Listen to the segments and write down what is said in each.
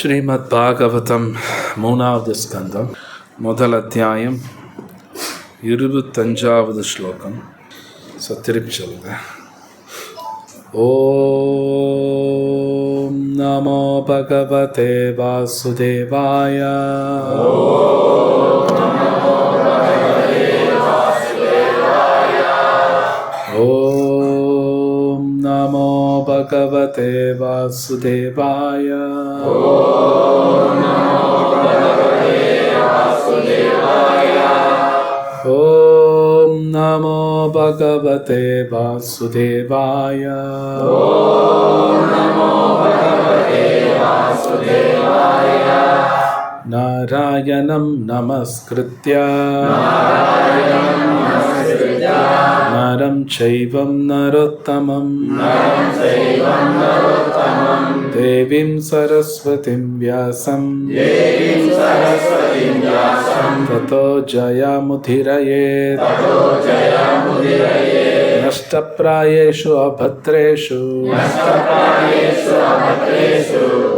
ஸ்ரீமத் பாகவதம் 3வது ஸ்கந்தம் முதல் அத்தியாயம் 25வது ஸ்லோகம். திருப்பி சொல்லுங்க. ஓம் நமோ பகவதே வாசுதேவாய. ஓம் நமோ பகவதே வாசுதேவாய. ஓம் நமோ பகவதே வாசுதேவாய. நாராயணம் நமஸ்கிருத்ய நரம் சைவம் நரோத்தமம் தேவீம் சரஸ்வதிம் வியாசம் ததோ ஜயமுதிரயேத். நஷ்டப்ராயேஷு அபத்ரேஷு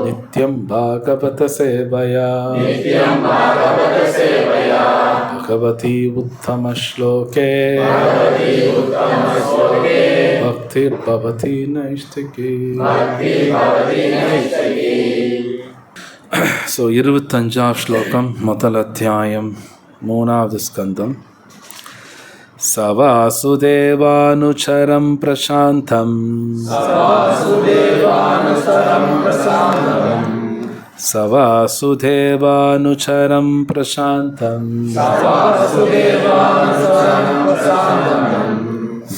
நித்யம் பாகவத சேவயா பகவதி உத்தம ஸ்லோகே பக்திர் பவதி நைஷ்டிகி. 25வது ஸ்லோகம் முதல் அத்தியாயம் 3வது ஸ்கந்தம். சவாசுதேவானுச்சரம் பிரசாந்தம் சவாசுதேவானுச்சரம் பிரசாந்தம்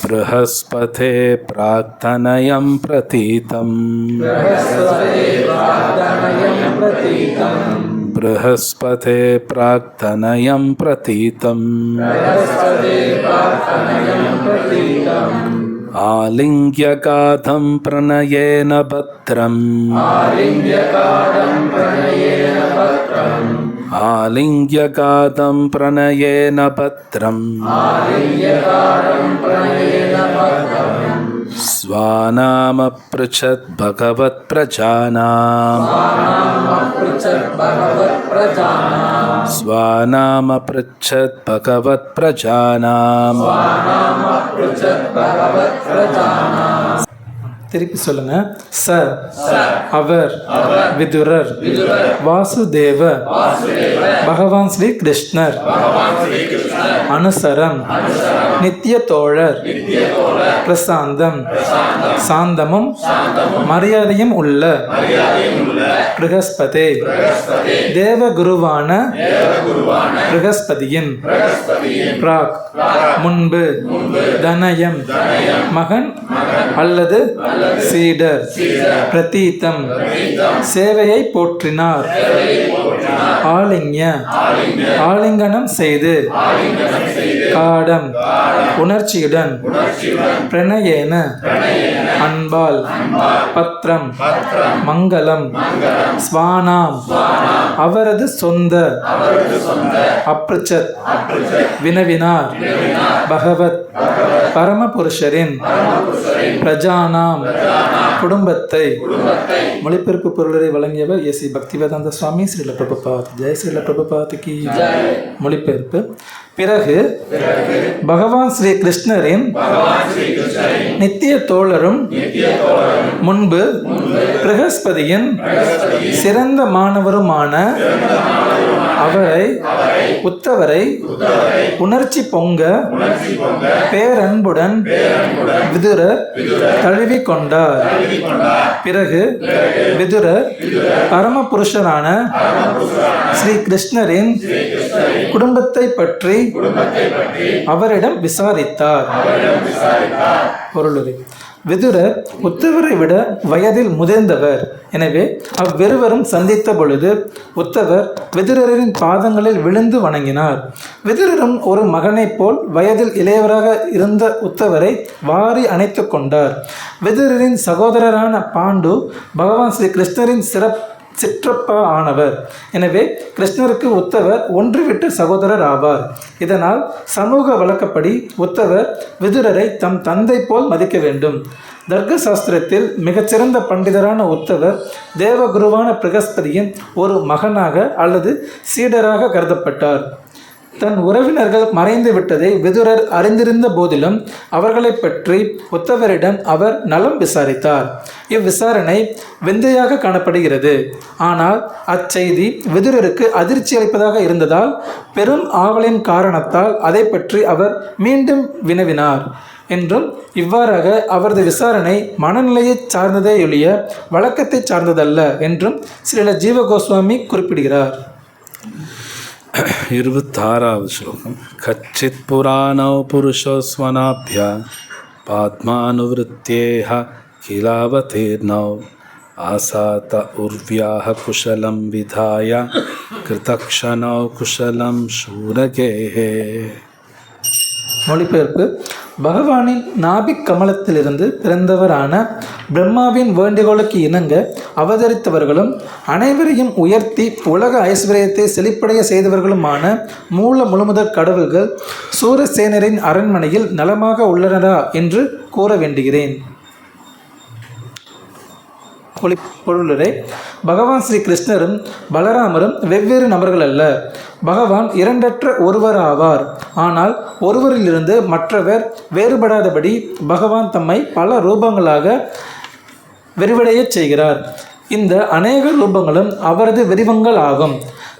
ப்ரஹஸ்பதே ப்ராக்தனயம் பிரதீதம் ப்ரஹஸ்பதே ப்ராக்தனயம் பிரதீதம் ஆலிங்க்யகாதம் பிரணயேன பத்ரம் ஆலிங்க்யகாதம் பிரணயேன பத்ரம் ஸ்வாநாமப்ருச்சத் பகவத் பிரஜானாம் ஸ்வாநாமப்ருச்சத் பகவத் பிரஜானாம். திருப்பி சொல்லுங்க. அவர் விதுரர் வாசுதேவ பகவான் ஸ்ரீ கிருஷ்ணர் அனுசரம் நித்திய தோழர் பிரசாந்தம் சாந்தமும் மரியாதையும் உள்ள ப்ரஹஸ்பதே தேவகுருவான ப்ரஹஸ்பதியின் பிராக் முன்பு தனயம் மகன் அல்லது சீடர் பிரதீதம் சேவையை போற்றினார். ஆலிங்கனம் செய்து காடம் உணர்ச்சியுடன் பிரணயேன அன்பால் பத்ரம் மங்களம் ஸ்வானாம் அவரது சொந்த அப்ருச்சத் வினவினார் பகவத் பரமபுருஷரின் பிரஜானாம் குடும்பத்தை. மொழிபெயர்ப்பு பொருளை வழங்கியவர் ஏசி பக்திவேதாந்த சுவாமி ஸ்ரீல பிரபுபாத். ஜெய் ஸ்ரீல பிரபுபாத் கி. மொழிபெயர்ப்பு. பிறகு பகவான் ஸ்ரீ கிருஷ்ணரின் நித்திய தோழரும் முன்பு ப்ரஹஸ்பதியின் சிறந்த மாணவருமான அவரை உத்தவரை உணர்ச்சி பொங்க பேரன்புடன் விதுரர் தழுவி கொண்டார். பிறகு விதுரர் பரமபுருஷரான ஸ்ரீ கிருஷ்ணரின் குடும்பத்தை பற்றி அவரிடம் விசாரித்தார். பொருளுரை. விதுரர் உத்தவரை விட வயதில் முதிர்ந்தவர். எனவே அவ்விருவரும் சந்தித்த பொழுது உத்தவர் விதுரரின் பாதங்களில் விழுந்து வணங்கினார். விதுரரும் ஒரு மகனைப் போல் வயதில் இளையவராக இருந்த உத்தவரை வாரி அணைத்து கொண்டார். விதுரரின் சகோதரரான பாண்டு பகவான் ஸ்ரீ கிருஷ்ணரின் சிற்றப்பா ஆனவர். எனவே கிருஷ்ணருக்கு உத்தவர் ஒன்றுவிட்ட சகோதரர் ஆவார். இதனால் சமூக வழக்கப்படி உத்தவர் விதுரரை தம் தந்தை போல் மதிக்க வேண்டும். தர்க்க சாஸ்திரத்தில் மிகச்சிறந்த பண்டிதரான உத்தவர் தேவகுருவான பிரகஸ்பதியின் ஒரு மகனாக அல்லது சீடராக கருதப்பட்டார். தன் உறவினர்கள் மறைந்து விட்டதை விதுரர் அறிந்திருந்த போதிலும் அவர்களை பற்றி உத்தவரிடம் அவர் நலம் விசாரித்தார். இவ்விசாரணை விந்தையாக காணப்படுகிறது. ஆனால் அச்செய்தி விதுரருக்கு அதிர்ச்சி அளிப்பதாக இருந்ததால் பெரும் ஆவலின் காரணத்தால் அதை பற்றி அவர் மீண்டும் வினவினார் என்றும், இவ்வாறாக அவரது விசாரணை மனநிலையை சார்ந்ததேயொழிய வழக்கத்தை சார்ந்ததல்ல என்றும் ஸ்ரீல ஜீவகோஸ்வாமி குறிப்பிடுகிறார். 26வது ஸ்லோகம். கச்சித் புராணோ புருஷோஸ்வனாப்ய பாத்மானுவృత్యేஹ கிலாவதீர்ணோ ஆசாத உர்வ்யாஹ குஷலம் விதாய கிருதக்ஷணோ குஷலம் சூரகேஹே. மொழிபெயர்ப்பு: பகவானின் நாபிக் கமலத்திலிருந்து பிறந்தவரான பிரம்மாவின் வேண்டுகோளுக்கு இணங்க அவதரித்தவர்களும் அனைவரையும் உயர்த்தி உலக ஐஸ்வர்யத்தை செழிப்படைய செய்தவர்களுமான மூல முழுமுதற் கடவுள்கள் சூரசேனரின் அரண்மனையில் நலமாக உள்ளனரா என்று கூற வேண்டுகிறேன். பொருளுரை: பகவான் ஸ்ரீ கிருஷ்ணரும் பலராமரும் வெவ்வேறு நபர்கள் அல்ல. பகவான் இரண்டற்ற ஒருவர் ஆவார். ஆனால் ஒருவரிலிருந்து மற்றவர் வேறுபடாதபடி பகவான் தம்மை பல ரூபங்களாக விரிவடையச் செய்கிறார். இந்த அநேக ரூபங்களும் அவரது விரிவங்கள் ஆகும்.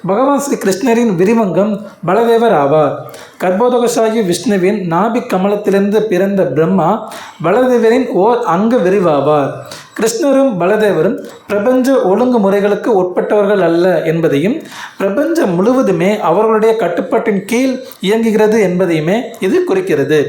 பகவான் ஸ்ரீ கிருஷ்ணரின் விரிவங்கம் பலதேவர் ஆவார். கர்ப்போதகசாயி விஷ்ணுவின் நாபிக் கமலத்திலிருந்து பிறந்த பிரம்மா பலதேவரின் ஓர் அங்க விரிவாவார். கிருஷ்ணரும் பலதேவரும் பிரபஞ்ச ஒழுங்குமுறைகளுக்கு உட்பட்டவர்கள் அல்ல என்பதையும், பிரபஞ்சம் முழுவதுமே அவர்களுடைய கட்டுப்பாட்டின் கீழ் இயங்குகிறது என்பதையுமே இது குறிக்கிறது.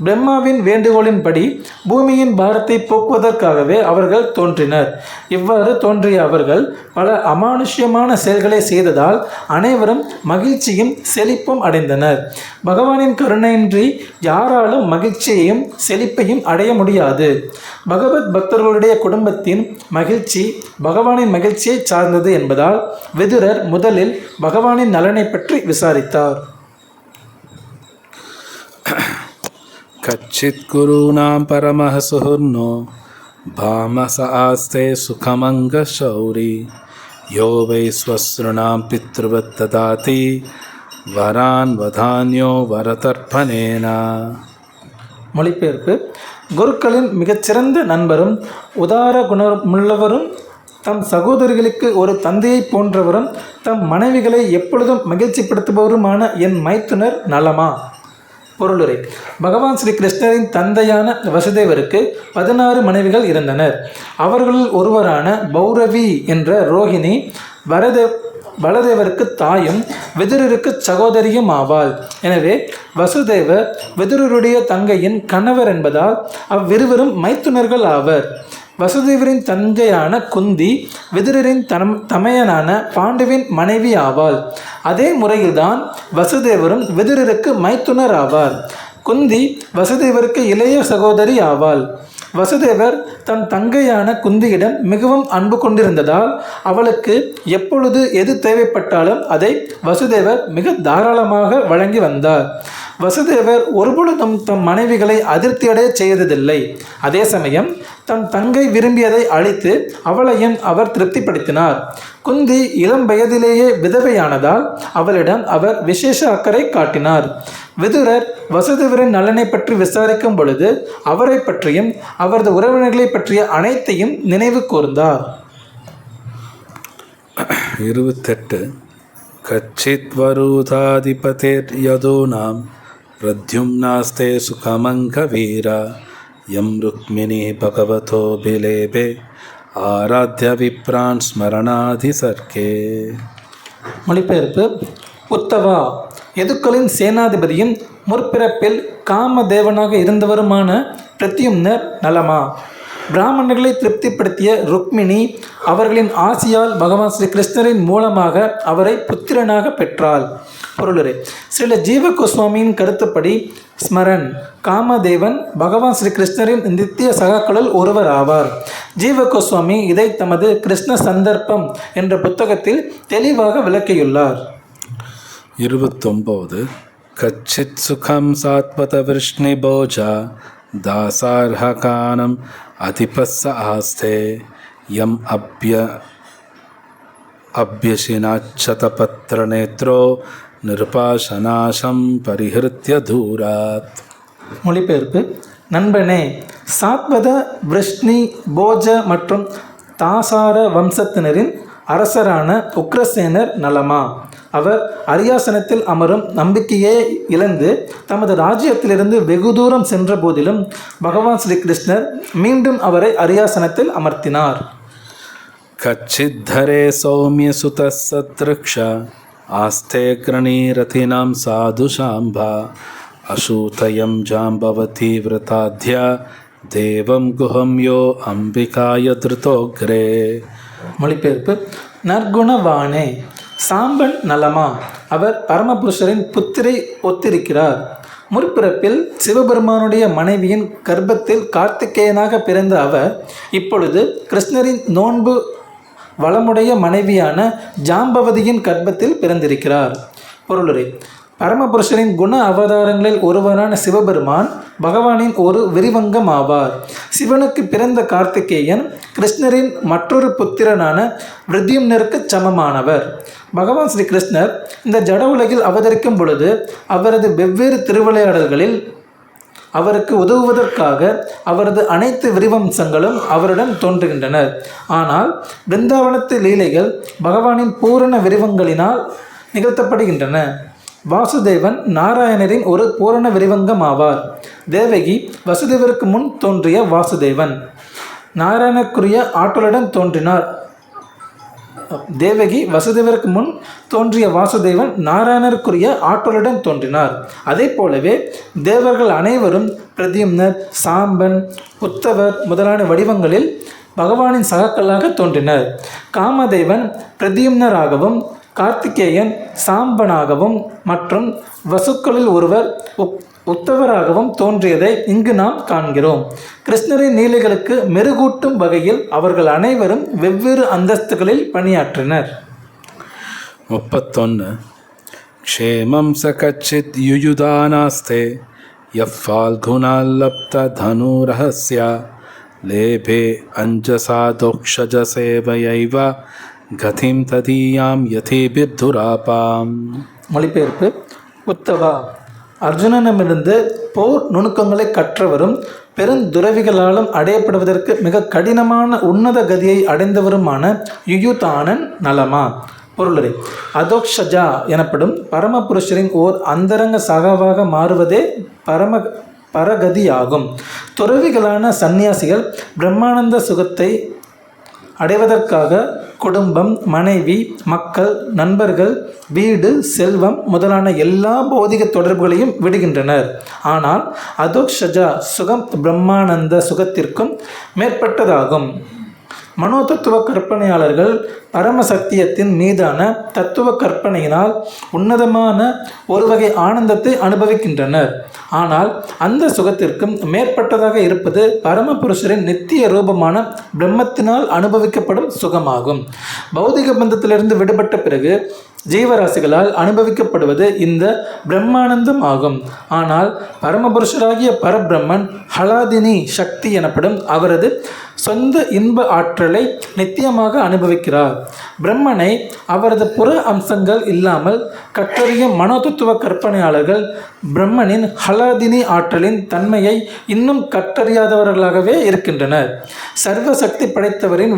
பிரம்மாவின் வேண்டுகோளின்படி பூமியின் பாரத்தை போக்குவதற்காகவே அவர்கள் தோன்றினர். இவ்வாறு தோன்றிய அவர்கள் பல அமானுஷ்யமான செயல்களை செய்ததால் அனைவரும் மகிழ்ச்சியும் செழிப்பும் அடைந்தனர். பகவானின் கருணையின்றி யாராலும் மகிழ்ச்சியையும் செழிப்பையும் அடைய முடியாது. பகவத் பக்தர்களுடைய குடும்பத்தின் மகிழ்ச்சி பகவானின் மகிழ்ச்சியை சார்ந்தது என்பதால் விதுரர் முதலில் பகவானின் நலனை பற்றி விசாரித்தார். கச்சித் குருணாம் பரமஹ சுஹுர்னோ பாமச ஆஸ்தே சுகமங்க சௌரி யோ வை ஸ்வஸ்ருணாம் பித்ருவத் ததாதி வரான் வதான்யோ வரதர்ப்பணேனா. மொழிபெயர்ப்பு: குருக்களின் மிகச்சிறந்த நண்பரும் உதார குணமுள்ளவரும் தம் சகோதரிகளுக்கு ஒரு தந்தையை போன்றவரும் தம் மனைவிகளை எப்பொழுதும் மகிழ்ச்சிப்படுத்துபவருமான என் மைத்துனர் நலமா? பொருளுரை: பகவான் ஸ்ரீ கிருஷ்ணரின் தந்தையான வசுதேவருக்கு 16 மனைவிகள் இருந்தனர். அவர்களில் ஒருவரான பௌரவி என்ற ரோஹிணி பலதேவருக்கு தாயும் விதுரருக்கு சகோதரியும் ஆவாள். எனவே வசுதேவர் விதுரருடைய தங்கையின் கணவர் என்பதால் அவ்விருவரும் மைத்துனர்கள் ஆவர். வசுதேவரின் தங்கையான குந்தி விதுரரின் தமையனான பாண்டுவின் மனைவி ஆவாள். அதே முறையில்தான் வசுதேவரும் விதுரருக்கு மைத்துனர் ஆவார். குந்தி வசுதேவருக்கு இளைய சகோதரி ஆவாள். வசுதேவர் தன் தங்கையான குந்தியிடம் மிகவும் அன்பு கொண்டிருந்ததால் அவளுக்கு எப்பொழுது எது தேவைப்பட்டாலும் அதை வசுதேவர் மிக தாராளமாக வழங்கி வந்தார். வசுதேவர் ஒருபொழுதும் தம் மனைவிகளை அதிருப்தியடைய செய்ததில்லை. அதே சமயம் தன் தங்கை விரும்பியதை அளித்து அவளையும் அவர் திருப்திப்படுத்தினார். குந்தி இளம் வயதிலேயே விதவையானதால் அவளிடம் அவர் விசேஷ அக்கறை காட்டினார். விதுரர் வசுதேவரின் நலனை பற்றி விசாரிக்கும் பொழுது அவரை பற்றியும் அவரது உறவினர்களை பற்றிய அனைத்தையும் நினைவு கூர்ந்தார். 28. கச்சித் வரூதாதிபதேர் யதூனாம் பிரத்யும்னாஸ்தே சுகமங்க வீரா யம் ருக்மிணி பகவதோ பிலேபே ஆராத்ய விப்ரான் ஸ்மரணாதி சர்க்கே. மொழிபெயர்ப்பு: உத்தவா, யதுக்களின் சேனாதிபதியும் முற்பிறப்பில் காமதேவனாக இருந்தவருமான பிரத்யும்னர் நலமா? பிராமணர்களை திருப்திப்படுத்திய ருக்மிணி அவர்களின் ஆசியால் பகவான் ஸ்ரீ கிருஷ்ணரின் மூலமாக அவரை புத்திரனாக பெற்றாள். பொருளுரை. ஸ்ரீல ஜீவ கோஸ்வாமியின் கருத்துப்படி ஸ்மரன் காமதேவன் பகவான் ஸ்ரீ கிருஷ்ணரின் நித்திய சகாக்களுள் ஒருவர் ஆவார். ஜீவ கோஸ்வாமி இதை தமது கிருஷ்ண சந்தர்ப்பம் என்ற புத்தகத்தில் தெளிவாக விளக்கியுள்ளார். 29. கச்சித் சுகம் சாத்வத விஷ்ணிபோஜா தாசார்ஹகானம் அதிபஸ்ஸ ஆஸ்தே யம் அப்யசினாச்சதபத்ரநேத்ரோ நிருபாசநாசம் பரிஹிருத்ய தூராத். மொழிபெயர்ப்பு. நண்பனே, சாத்வத விருஷ்ணி போஜ மற்றும் தாசார வம்சத்தினரின் அரசரான உக்ரசேனர் நலமா? அவர் அரியாசனத்தில் அமரும் நம்பிக்கையே இழந்து தமது ராஜ்யத்திலிருந்து வெகு தூரம் சென்ற போதிலும் பகவான் ஸ்ரீ கிருஷ்ணர் மீண்டும் அவரை அரியாசனத்தில் அமர்த்தினார். கச்சித்தரே சௌமிய சுதசத்ருக்ஷ ஆஸ்தே கிரணீரதினாம் சாது சாம்பா அசூதயம் ஜாம்பவதி விரதாத்யா தேவம் குஹம் யோ அம்பிகாய திருதோக்ரே. மொழிபெயர்ப்பு. நற்குணவானே, சாம்பன் நலமா? அவர் பரமபுருஷரின் புத்திரை ஒத்திருக்கிறார். முற்பிறப்பில் சிவபெருமானுடைய மனைவியின் கர்ப்பத்தில் கார்த்திகேயனாக பிறந்த அவர் இப்பொழுது கிருஷ்ணரின் நோன்பு வளமுடைய மனைவியான ஜாம்பவதியின் கர்ப்பத்தில் பிறந்திருக்கிறார். பொருளுரை. பரமபுருஷரின் குண அவதாரங்களில் ஒருவரான சிவபெருமான் பகவானின் ஒரு விரிவங்கம் ஆவார். சிவனுக்கு பிறந்த கார்த்திகேயன் கிருஷ்ணரின் மற்றொரு புத்திரனான விருத்யும்னருக்கு சமமானவர். பகவான் ஸ்ரீ கிருஷ்ணர் இந்த ஜட உலகில் அவதரிக்கும் பொழுது அவரது வெவ்வேறு திருவிளையாடல்களில் அவருக்கு உதவுவதற்காக அவரது அனைத்து விரிவம்சங்களும் அவருடன் தோன்றுகின்றனர். ஆனால் பிருந்தாவனத்து லீலைகள் பகவானின் பூரண விரிவங்களினால் நிகழ்த்தப்படுகின்றன. வாசுதேவன் நாராயணரின் ஒரு பூரண விரிவங்கம் ஆவார். தேவகி வசுதேவருக்கு முன் தோன்றிய வாசுதேவன் நாராயணக்குரிய ஆற்றலுடன் தோன்றினார். தேவகி வசுதேவருக்கு முன் தோன்றிய வாசுதேவன் நாராயணருக்குரிய ஆற்றலுடன் தோன்றினார். அதே போலவே தேவர்கள் அனைவரும் பிரத்யும்னர், சாம்பன், உத்தவர் முதலான வடிவங்களில் பகவானின் சகாக்களாக தோன்றினர். காமதேவன் பிரத்யும்னராகவும் கார்த்திகேயன் சாம்பனாகவும் மற்றும் வசுக்களில் ஒருவர் உத்தவராகவும் தோன்றியதை இங்கு நாம் காண்கிறோம். கிருஷ்ணரின் லீலைகளுக்கு மெருகூட்டும் வகையில் அவர்கள் அனைவரும் வெவ்வேறு அந்தஸ்துகளில் பணியாற்றினர். 31. க்ஷேமம் ச கச்சித் யுயுதானாஸ்தே யஃபால்குணால்லப்த தனுரஹஸ்ய லேபே அஞ்சசாதோக்ஷஜ சேவையைவ கதிம் ததீயாம் யதேபிர்துராபாம். மொழிபெயர்ப்பு. உத்தவா, அர்ஜுனனிடமிருந்து போர் நுணுக்கங்களை கற்றவரும் பெருந்துறவிகளாலும் அடையப்படுவதற்கு மிக கடினமான உன்னத கதியை அடைந்தவருமான யுயுதானன் நலமா? பொருளுரை. அதோக்ஷஜா எனப்படும் பரமபுருஷரின் ஓர் அந்தரங்க சகாவாக மாறுவதே பரகதியாகும். துறவிகளான சந்நியாசிகள் பிரம்மானந்த சுகத்தை அடைவதற்காக குடும்பம், மனைவி, மக்கள், நண்பர்கள், வீடு, செல்வம் முதலான எல்லா பௌதிக தொடர்புகளையும் விடுகின்றனர். ஆனால் அதோக்ஷஜா சுகம் பிரம்மானந்த சுகத்திற்கும் மேற்பட்டதாகும். மனோதத்துவ கற்பனையாளர்கள் பரமசத்தியத்தின் மீதான தத்துவ கற்பனையினால் உன்னதமான ஒரு வகை ஆனந்தத்தை அனுபவிக்கின்றனர். ஆனால் அந்த சுகத்திற்கும் மேற்பட்டதாக இருப்பது பரமபுருஷரின் நித்திய ரூபமான பிரம்மத்தினால் அனுபவிக்கப்படும் சுகமாகும். பௌதிக பந்தத்திலிருந்து விடுபட்ட பிறகு ஜீவராசிகளால் அனுபவிக்கப்படுவது இந்த பிரம்மானந்தம் ஆகும். ஆனால் பரமபுருஷராகிய பரபிரம்மன் ஹலாதினி சக்தி எனப்படும் அவரது சொந்த இன்ப ஆற்றலை நித்தியமாக அனுபவிக்கிறார். பிரம்மனை அவரது புற அம்சங்கள் இல்லாமல் கற்றறிய மனோதத்துவ கற்பனையாளர்கள் பிரம்மனின் ஹலாதினி ஆற்றலின் தன்மையை இன்னும் கற்றறியாதவர்களாகவே இருக்கின்றனர். சர்வ சக்தி படைத்தவரின்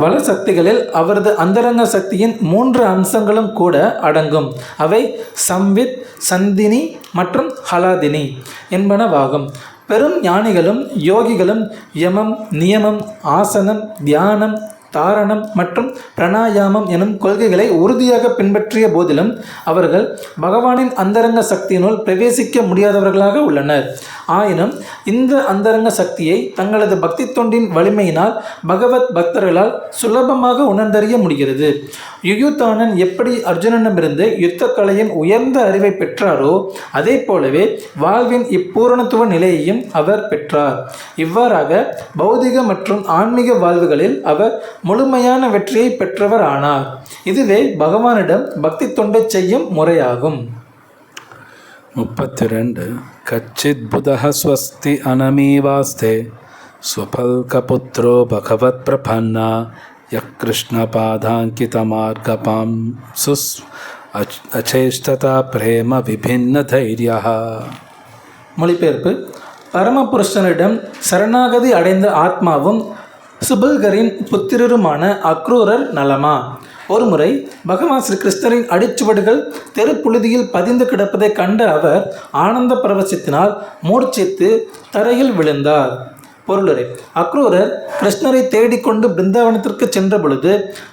வள சக்திகளில் அவரது அந்தரங்க சக்தியின் 3 அம்சங்களும் கூட அடங்கும். அவை சம்வித், சந்தினி மற்றும் ஹலாதினி என்பனவாகும். பெரும் ஞானிகளும் யோகிகளும் யமம், நியமம், ஆசனம், தியானம், தாரணம் மற்றும் பிராணாயாமம் எனும் கொள்கைகளை உறுதியாக பின்பற்றிய போதிலும் அவர்கள் பகவானின் அந்தரங்க சக்தியினுள் பிரவேசிக்க முடியாதவர்களாக உள்ளனர். ஆயினும் இந்த அந்தரங்க சக்தியை தங்களது பக்தி தொண்டின் வலிமையினால் பகவத் பக்தர்களால் சுலபமாக உணர்ந்தறிய முடிகிறது. யுயுதானன் எப்படி அர்ஜுனனிடமிருந்து யுத்த கலையின் உயர்ந்த அறிவை பெற்றாரோ அதே போலவே வாழ்வின் இப்பூரணத்துவ நிலையையும் அவர் பெற்றார். இவ்வாறாக பௌதிக மற்றும் ஆன்மீக வாழ்வுகளில் அவர் முழுமையான வெற்றியை பெற்றவர் ஆனார். இதுவே பகவானிடம் பக்தி தொண்டை செய்யும் முறையாகும். 32 கச்சித் புதஹ ஸ்வஸ்தி அனமீவாஸ்தே ஸ்வபல்கபுத்ரோ பகவத் பிரபன்னா யக் கிருஷ்ண பாதாங்கித மார்கபாம் சுஸ் அச்சேஷ்டதா பிரேம விபின்ன தைரியः. மொழிபெயர்ப்பு: பரமபுருஷனிடம் சரணாகதி அடைந்த ஆத்மாவும் சுபல்கரின் புத்திரருமான அக்ரூரர் நலமா? ஒருமுறை பகவான் ஸ்ரீ கிருஷ்ணரின் அடிச்சுவடுகள் தெருப்புழுதியில் பதிந்து கிடப்பதை கண்ட அவர் ஆனந்த பரவசத்தினால் மூர்ச்சித்து தரையில் விழுந்தார். பொருளுரை: அக்ரூரர் கிருஷ்ணரை தேடிக்கொண்டு பிருந்தாவனத்திற்கு சென்ற பொழுது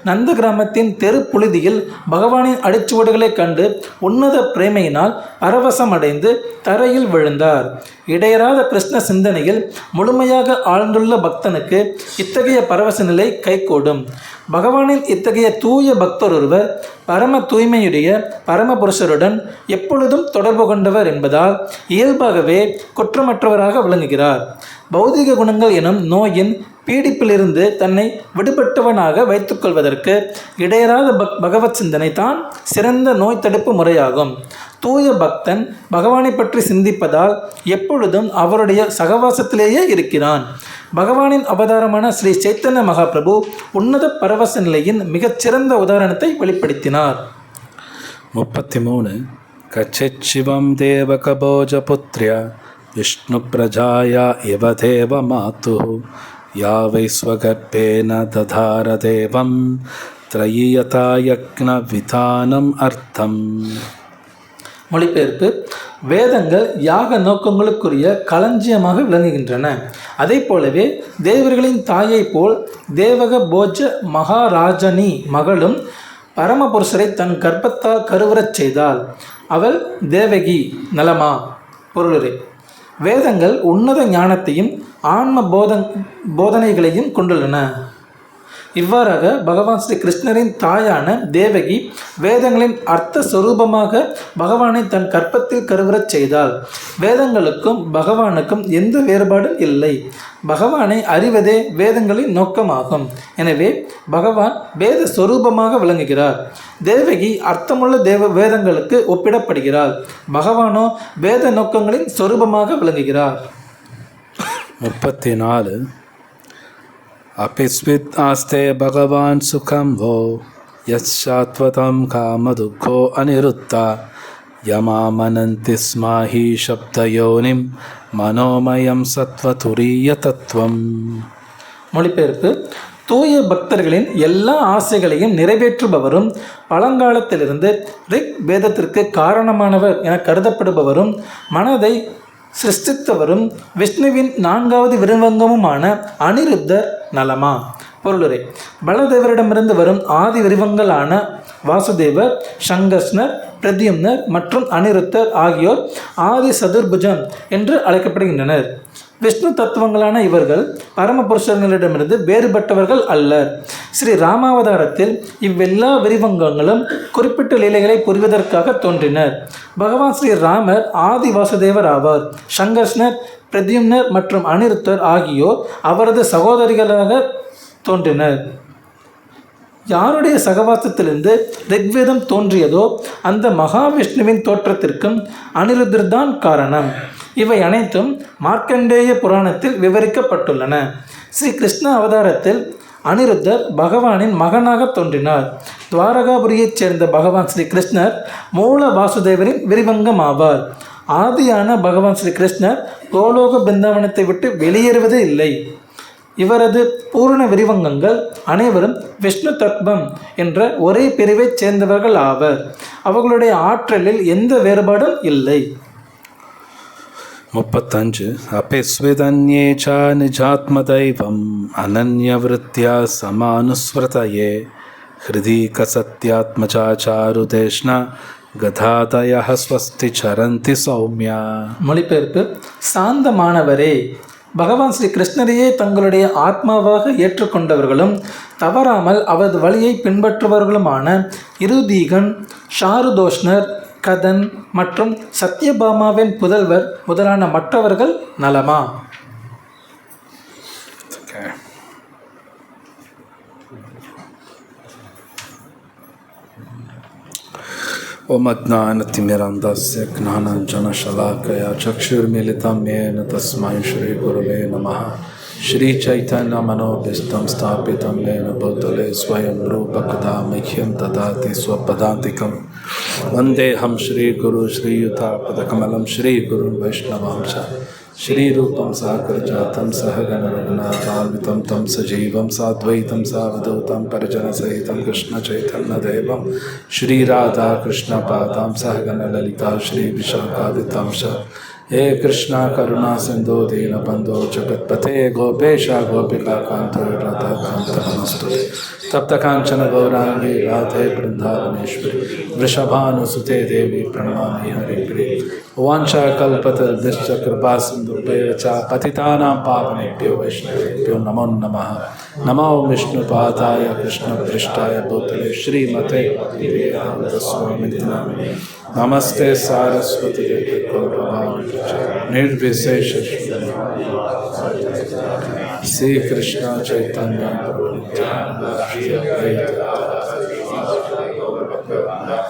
நந்த கிராமத்தின் தெரு புழுதியில் பகவானின் அடிச்சுவடுகளை கண்டு உன்னத பிரேமையினால் பரவசமடைந்து தரையில் விழுந்தார். இடையராத கிருஷ்ண சிந்தனையில் முழுமையாக ஆழ்ந்துள்ள பக்தனுக்கு இத்தகைய பரவச நிலை கைகூடும். பகவானின் இத்தகைய தூய பக்தர் ஒருவர் பரம தூய்மையுடைய பரமபுருஷருடன் எப்பொழுதும் தொடர்பு கொண்டவர் என்பதால் இயல்பாகவே குற்றமற்றவராக விளங்குகிறார். பௌதிக குணங்கள் எனும் நோயின் பீடிப்பிலிருந்து தன்னை விடுபட்டவனாக வைத்துக்கொள்வதற்கு இடையராத பகவத் சிந்தனை தான் சிறந்த நோய் தடுப்பு முறையாகும். தூய பக்தன் பகவானை பற்றி சிந்திப்பதால் எப்பொழுதும் அவருடைய சகவாசத்திலேயே இருக்கிறான். பகவானின் அவதாரமான ஸ்ரீ சைத்தன்ய மகாபிரபு உன்னத பரவச நிலையின் மிகச்சிறந்த உதாரணத்தை வெளிப்படுத்தினார். 33 கச்சித் சிவம் தேவகபோஜபுத்ர்யா விஷ்ணு பிரஜாயா இவ தேவ மாதுः யா வைஸ்வகர்ப்பேன ததார தேவம் த்ரயீயதா யக்ஞ விதானம் அர்த்தம். மொழிபெயர்ப்பு: வேதங்கள் யாக நோக்கங்களுக்குரிய களஞ்சியமாக விளங்குகின்றன. அதே போலவே தேவர்களின் தாயை போல் தேவக போஜ மகாராஜனி மகளும் பரமபுருஷரை தன் கர்ப்பத்தால் கருவறச் செய்தாள். அவள் தேவகி நலமா? பொருளுரை: வேதங்கள் உன்னத ஞானத்தையும் ஆன்ம போதனைகளையும் கொண்டுள்ளன. இவ்வாறாக பகவான் ஸ்ரீ கிருஷ்ணரின் தாயான தேவகி வேதங்களின் அர்த்த சொரூபமாக பகவானை தன் கற்பத்தில் கருவறச் செய்தாள். வேதங்களுக்கும் பகவானுக்கும் எந்த வேறுபாடும் இல்லை. பகவானை அறிவதே வேதங்களின் நோக்கமாகும். எனவே பகவான் வேத சொரூபமாக விளங்குகிறார். தேவகி அர்த்தமுள்ள வேதங்களுக்கு ஒப்பிடப்படுகிறாள். பகவானோ வேத நோக்கங்களின் சொரூபமாக விளங்குகிறார். 34 அபிஸ்வித் ஆஸ்தே பகவான் சுகம் வோ யச்சாத்வதம் காமதுக்கோ அனிருத்தா யமாமனந்தி ஸ்மாஹி சப்தயோனிம் மனோமயம் சத்வதுரிய தத்துவம். மொழிபெயர்ப்பு: தூய பக்தர்களின் எல்லா ஆசைகளையும் நிறைவேற்றுபவரும் பழங்காலத்திலிருந்து ரிக் வேதத்திற்கு காரணமானவர் என கருதப்படுபவரும் மனதை சிருஷ்டித்தவரும் விஷ்ணுவின் 4வது விரிவங்கமுமான அனிருத்தர் நலமா? பொருளுரை: பலதேவரிடமிருந்து வரும் ஆதி விரிவங்களான வாசுதேவர், சங்கர்ஷ்ணர், பிரத்யும்னர் மற்றும் அனிருத்தர் ஆகியோர் ஆதி சதுர்புஜம் என்று அழைக்கப்படுகின்றனர். விஷ்ணு தத்துவங்களான இவர்கள் பரமபுருஷர்களிடமிருந்து வேறுபட்டவர்கள் அல்லர். ஸ்ரீ ராமாவதாரத்தில் இவ்வெல்லா விரிவங்கங்களும் குறிப்பிட்ட லீலைகளை புரிவதற்காக தோன்றினர். பகவான் ஸ்ரீ ராமர் ஆதி வாசுதேவர் ஆவார். சங்கர்ஷ்ணர், பிரத்யும்னர் மற்றும் அனிருத்தர் ஆகியோர் அவரது சகோதரிகளாக தோன்றினர். யாருடைய சகவாசத்திலிருந்து ரிக்வேதம் தோன்றியதோ அந்த மகாவிஷ்ணுவின் தோற்றத்திற்கும் அனிருத்தர்தான் காரணம். இவை அனைத்தும் மார்க்கண்டேய புராணத்தில் விவரிக்கப்பட்டுள்ளன. ஸ்ரீ கிருஷ்ண அவதாரத்தில் அனிருத்தர் பகவானின் மகனாக தோன்றினார். துவாரகாபுரியைச் சேர்ந்த பகவான் ஸ்ரீ கிருஷ்ணர் மூல வாசுதேவரின் விரிவங்கம் ஆவார். ஆதியான பகவான் ஸ்ரீ கிருஷ்ணர் கோலோக பிருந்தாவனத்தை விட்டு வெளியேறுவதே இல்லை. இவரது பூரண விரிவங்கங்கள் அனைவரும் விஷ்ணு தத்வம் என்ற ஒரே பிரிவைச் சேர்ந்தவர்கள் ஆவர். அவர்களுடைய ஆற்றலில் எந்த வேறுபாடும் இல்லை. 35 அபிஸ்விதன்யே ச நிஜாத்மதைவம் அனன்யவிருத்தியா சமானுஸ்வரதயே ஹிருதீக சத்யாத்மச்சாருதேஷ்ண கதாதய ஸ்வஸ்தி சரந்தி சௌமியா. மொழிபெயர்ப்பு: சாந்தமானவரே, பகவான் ஸ்ரீ கிருஷ்ணரையே தங்களுடைய ஆத்மாவாக ஏற்றுக்கொண்டவர்களும் தவறாமல் அவரது வழியை பின்பற்றுபவர்களுமான இருதீகன், ஷாருதோஷ்ணர், கதன் மற்றும் சத்யபாமாவின் புதல்வர் முதலான மற்றவர்கள் நலமா? ஓம் அஜ்ஞானதிமிராந்தஸ்ய ஞானாஞ்சனஷலாக்கயா சக்ஷுர்மிலிதம் யேன தஸ்மை ஸ்ரீ குருவே நமः. ஸ்ரீ சைத்தன்ய மனோபீஷ்டம் ஸ்தாபிதம் யேன பூதலே ஸ்வயம் ரூபகதா மஹ்யம் ததாதி ஸ்வபதாந்திகம். வந்தேஹம் ஸ்ரீ குரு ஸ்ரீயுதாபதகமலம் ஸ்ரீ குரு வைஷ்ணவாம்ச श्रीरूपं साग्रजातं सहगणरघुनाथान्वितं तं सजीवं साद्वैतं सावधूतं परिजनसहितं कृष्णचैतन्यदेवं श्रीराधाकृष्णपादां सहगणललिता श्रीविशाखादितं च हे कृष्णा करुणा सिन्धो दीनबन्धो जगत्पते गोपेश गोपिकान्तो राधाकान्त नमोस्तुते. तप्त काञ्चन गौराङ्गी राधे वृन्दावनेश्वरी वृषभानुसुते देवी प्रणमामि हरिप्रिये. वाञ्छाकल्पतरुभ्यश्च कृपासिन्धुभ्यः च पतितानां पावनेभ्यो वैष्णवेभ्यो नमो नमः. नमो विष्णुपादाय कृष्णपृष्ठाय भूतले श्रीमते भक्तिवेदान्तस्वामिनिति नामिने. नमस्ते सारस्वती निर्विशेष श्री कृष्ण चैतन्य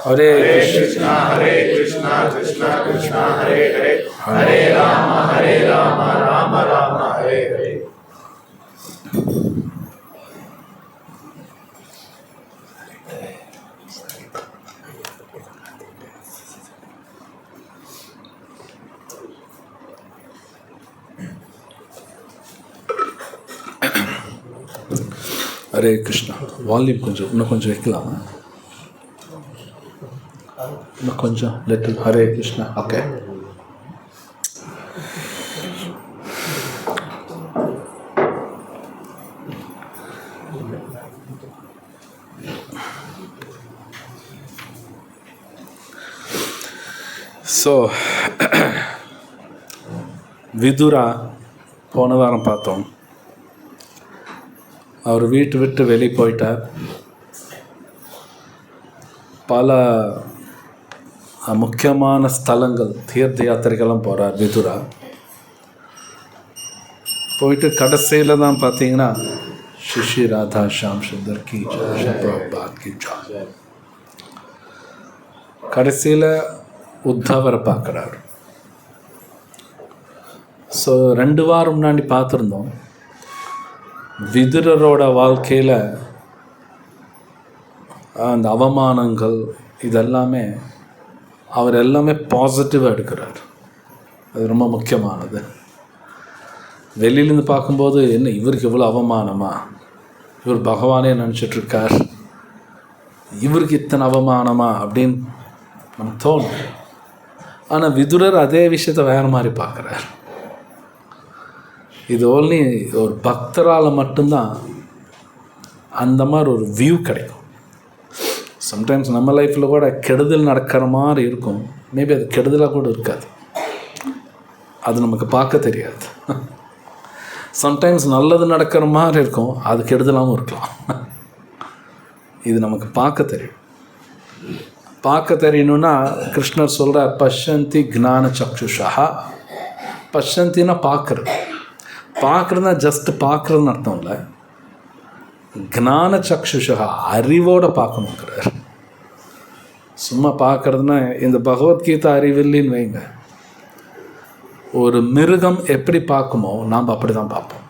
हरे कृष्णा कृष्णा कृष्णा हरे हरे हरे राम राम राम हरे हरे. ஹரே கிருஷ்ணா. வால்யூம் இன்னும் கொஞ்சம் வைக்கலாம், இன்னும் கொஞ்சம் little. Hare Krishna. Okay. So Vidura போன வாரம் பார்த்தோம். அவர் வீட்டு விட்டு வெளியே போயிட்டார். பல முக்கியமான ஸ்தலங்கள் தீர்த்த யாத்திரைக்கெல்லாம் போகிறார் விதுரா. போயிட்டு கடைசியில் தான் பார்த்தீங்கன்னா ஸ்ரீ ராதா ஷாம் சுந்தர் கி பிரபாத் கி ஜாய். கடைசியில் உத்தவரை பார்க்குறாரு. ஸோ 2 வாரம் முன்னாடி பார்த்துருந்தோம், விதுரரோட வாழ்க்கையில் அந்த அவமானங்கள் இதெல்லாமே அவர் எல்லாமே பாசிட்டிவாக எடுக்கிறார். அது ரொம்ப முக்கியமானது. வெளியிலேருந்து பார்க்கும்போது என்ன இவருக்கு இவ்வளோ அவமானமா, இவர் பகவானே நினச்சிட்ருக்கார், இவருக்கு இத்தனை அவமானமா அப்படின்னு நமக்கு தோணும். ஆனால் விதுரர் அதே விஷயத்தை வேறு மாதிரி பார்க்குறார். இது ஓன்லி ஒரு பக்தரால் மட்டும்தான் அந்த மாதிரி ஒரு வியூ கிடைக்கும். சம்டைம்ஸ் நம்ம லைஃப்பில் கூட கெடுதல் நடக்கிற மாதிரி இருக்கும், மேபி அது கெடுதலாக கூட இருக்காது, அது நமக்கு பார்க்க தெரியாது. சம்டைம்ஸ் நல்லது நடக்கிற மாதிரி இருக்கும், அது கெடுதலாகவும் இருக்கலாம். இது நமக்கு பார்க்க தெரியும். பார்க்க தெரியணுன்னா கிருஷ்ணர் சொல்கிறார், பஷ்யந்தி ஞான சக்ஷுஷா. பஷ்யந்தின்னா பார்க்குறது. பார்க்குறதுனா ஜஸ்ட் பார்க்குறதுன்னு அர்த்தம் இல்லை, ஞான சக்ஷுஷா அறிவோடு பார்க்கணுங்கிறார். சும்மா பார்க்குறதுனா இந்த பகவத்கீதா அறிவில்லைன்னு வைங்க, ஒரு மிருகம் எப்படி பார்க்குமோ நாம் அப்படி தான் பார்ப்போம்.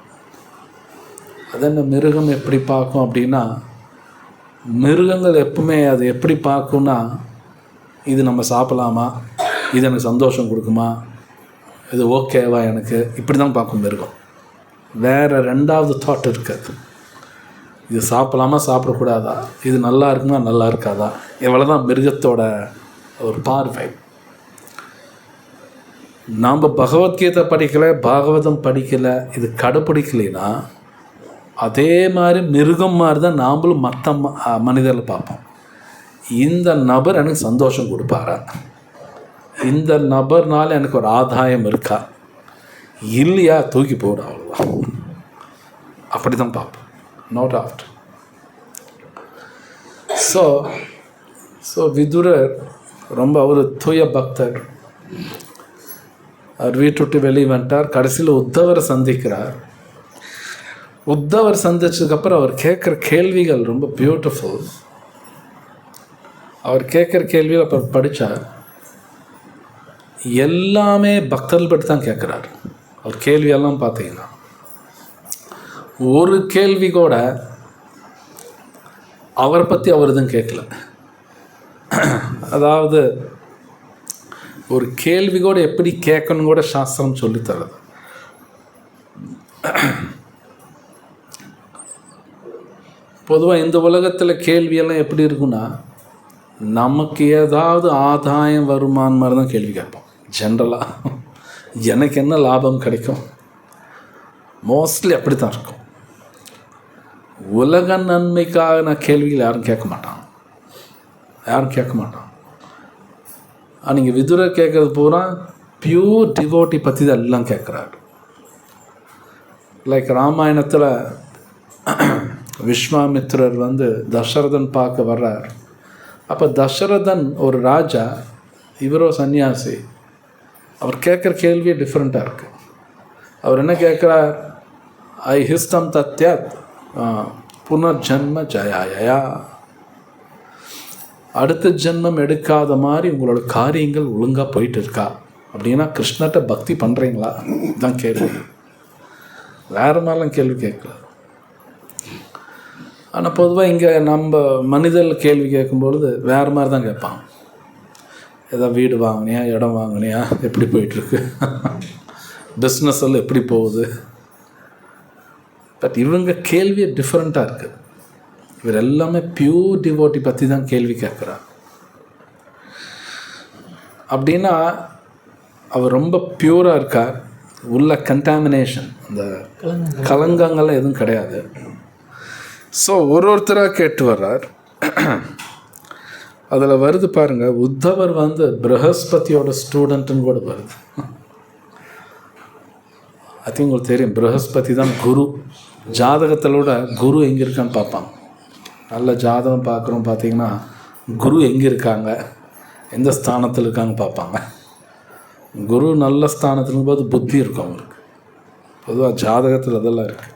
அது என்ன மிருகம் எப்படி பார்க்கும் அப்படின்னா, மிருகங்கள் எப்பவுமே அது எப்படி பார்க்கும்னா, இது நம்ம சாப்பிடலாமா, இது எனக்கு சந்தோஷம் கொடுக்குமா, இது ஓகேவா எனக்கு, இப்படி தான் பார்க்கும் மிருகம். வேறு 2வது தாட் இருக்காது. இது சாப்பிடலாமா சாப்பிடக்கூடாதா, இது நல்லா இருக்குமா நல்லா இருக்காதா, இவ்வளோ தான் மிருகத்தோட ஒரு பார்வை. நாம் பகவத்கீதை படிக்கலை, பாகவதம் படிக்கலை, இது கடைப்பிடிக்கலைன்னா அதே மாதிரி மிருகம் மாதிரி தான் நாம்ளும் மற்ற மனிதர்களை பார்ப்போம். இந்த நபர் எனக்கு சந்தோஷம் கொடுப்பாரா, இந்த நபர்னால எனக்கு ஒரு ஆதாயம் இருக்கா, இல்லையா தூக்கி போட, அவ்வளோதான். அப்படி தான் பார்ப்போம், நாட் ஆஃப்டர். ஸோ விதுரர் ரொம்ப அவர் தூய பக்தர். அவர் வீட்டு விட்டு வெளியே வந்துட்டார். கடைசியில் உத்தவரை சந்திக்கிறார். உத்தவர் சந்திச்சதுக்கப்புறம் அவர் கேட்குற கேள்விகள் ரொம்ப பியூட்டிஃபுல். அவர் கேட்குற கேள்வியில் அப்புறம் படித்தார். எல்லாமே பக்தர்கள் பற்றி தான் கேட்குறார். அவர் கேள்வியெல்லாம் பார்த்தீங்கன்னா ஒரு கேள்வி கூட அவரை பற்றி அவர் எதுவும் கேட்கல. அதாவது ஒரு கேள்வி கூட எப்படி கேட்கணும் கூட சாஸ்திரம் சொல்லித்தரது. பொதுவாக இந்த உலகத்தில் கேள்வியெல்லாம் எப்படி இருக்குன்னா, நமக்கு ஏதாவது ஆதாயம் வருமானம் மாதிரி தான் கேள்வி கேட்போம். ஜென்ரலாக எனக்கு என்ன லாபம் கிடைக்கும், மோஸ்ட்லி அப்படி தான் இருக்கும். உலக நன்மைக்கான கேள்விகள் யாரும் கேட்க மாட்டாங்க. நீங்கள் விதுரர் கேட்குறது பூரா பியூர் டிவோட்டி பற்றி தான் எல்லாம் கேட்குறாரு. லைக் ராமாயணத்தில் விஸ்வாமித்ரர் தசரதன் பார்க்க வர்றார். அப்போ தசரதன் ஒரு ராஜா, இவரோ சன்னியாசி. அவர் கேட்குற கேள்வியே டிஃப்ரெண்ட்டாக இருக்குது. அவர் என்ன கேட்குறார், ஐ ஹிஸ்டம் தத்யாத் புனர்ஜன்ம ஜயாயா, அடுத்த ஜென்மம் எடுக்காத மாதிரி உங்களோட காரியங்கள் ஒழுங்காக போயிட்டு இருக்கா அப்படின்னா கிருஷ்ணர்கிட்ட பக்தி பண்ணுறீங்களா தான் கேள்வி. வேறு மாதிரிலாம் கேள்வி கேட்கல. ஆனால் பொதுவாக இங்கே நம்ம மனிதர்கள் கேள்வி கேட்கும்பொழுது வேறு மாதிரி தான் கேட்பாங்க. ஏதோ வீடு வாங்கினியா, இடம் வாங்கினியா, எப்படி போயிட்டுருக்கு, பிஸ்னஸ் எல்லாம் எப்படி போகுது. பட் இவங்க கேள்வியே டிஃப்ரெண்ட்டாக இருக்குது. இவர் எல்லாமே பியூர் டிவோட்டி பற்றி தான் கேள்வி கேட்குறார். அப்படின்னா அவர் ரொம்ப பியூராக இருக்கார். உள்ள கண்டாமினேஷன், இந்த கலங்கங்கள்லாம் எதுவும் கிடையாது. ஸோ ஒருத்தராக கேட்டு வர்றார். அதில் வருது பாருங்கள், உத்தவர் ப்ரஹஸ்பதியோட ஸ்டூடெண்ட்டுன்னு கூட வருது. ஐ திங்க் உங்களுக்கு தெரியும், ப்ரஹஸ்பதி தான் குரு. ஜாதகத்திலோட குரு எங்கே இருக்கான்னு பார்ப்பாங்க. நல்ல ஜாதகம் பார்க்குறோம் பார்த்தீங்கன்னா குரு எங்கே இருக்காங்க, எந்த ஸ்தானத்தில் இருக்காங்க பார்ப்பாங்க. குரு நல்ல ஸ்தானத்துலும் போது புத்தி இருக்கும் அவங்களுக்கு. பொதுவாக ஜாதகத்தில் அதெல்லாம் இருக்குது.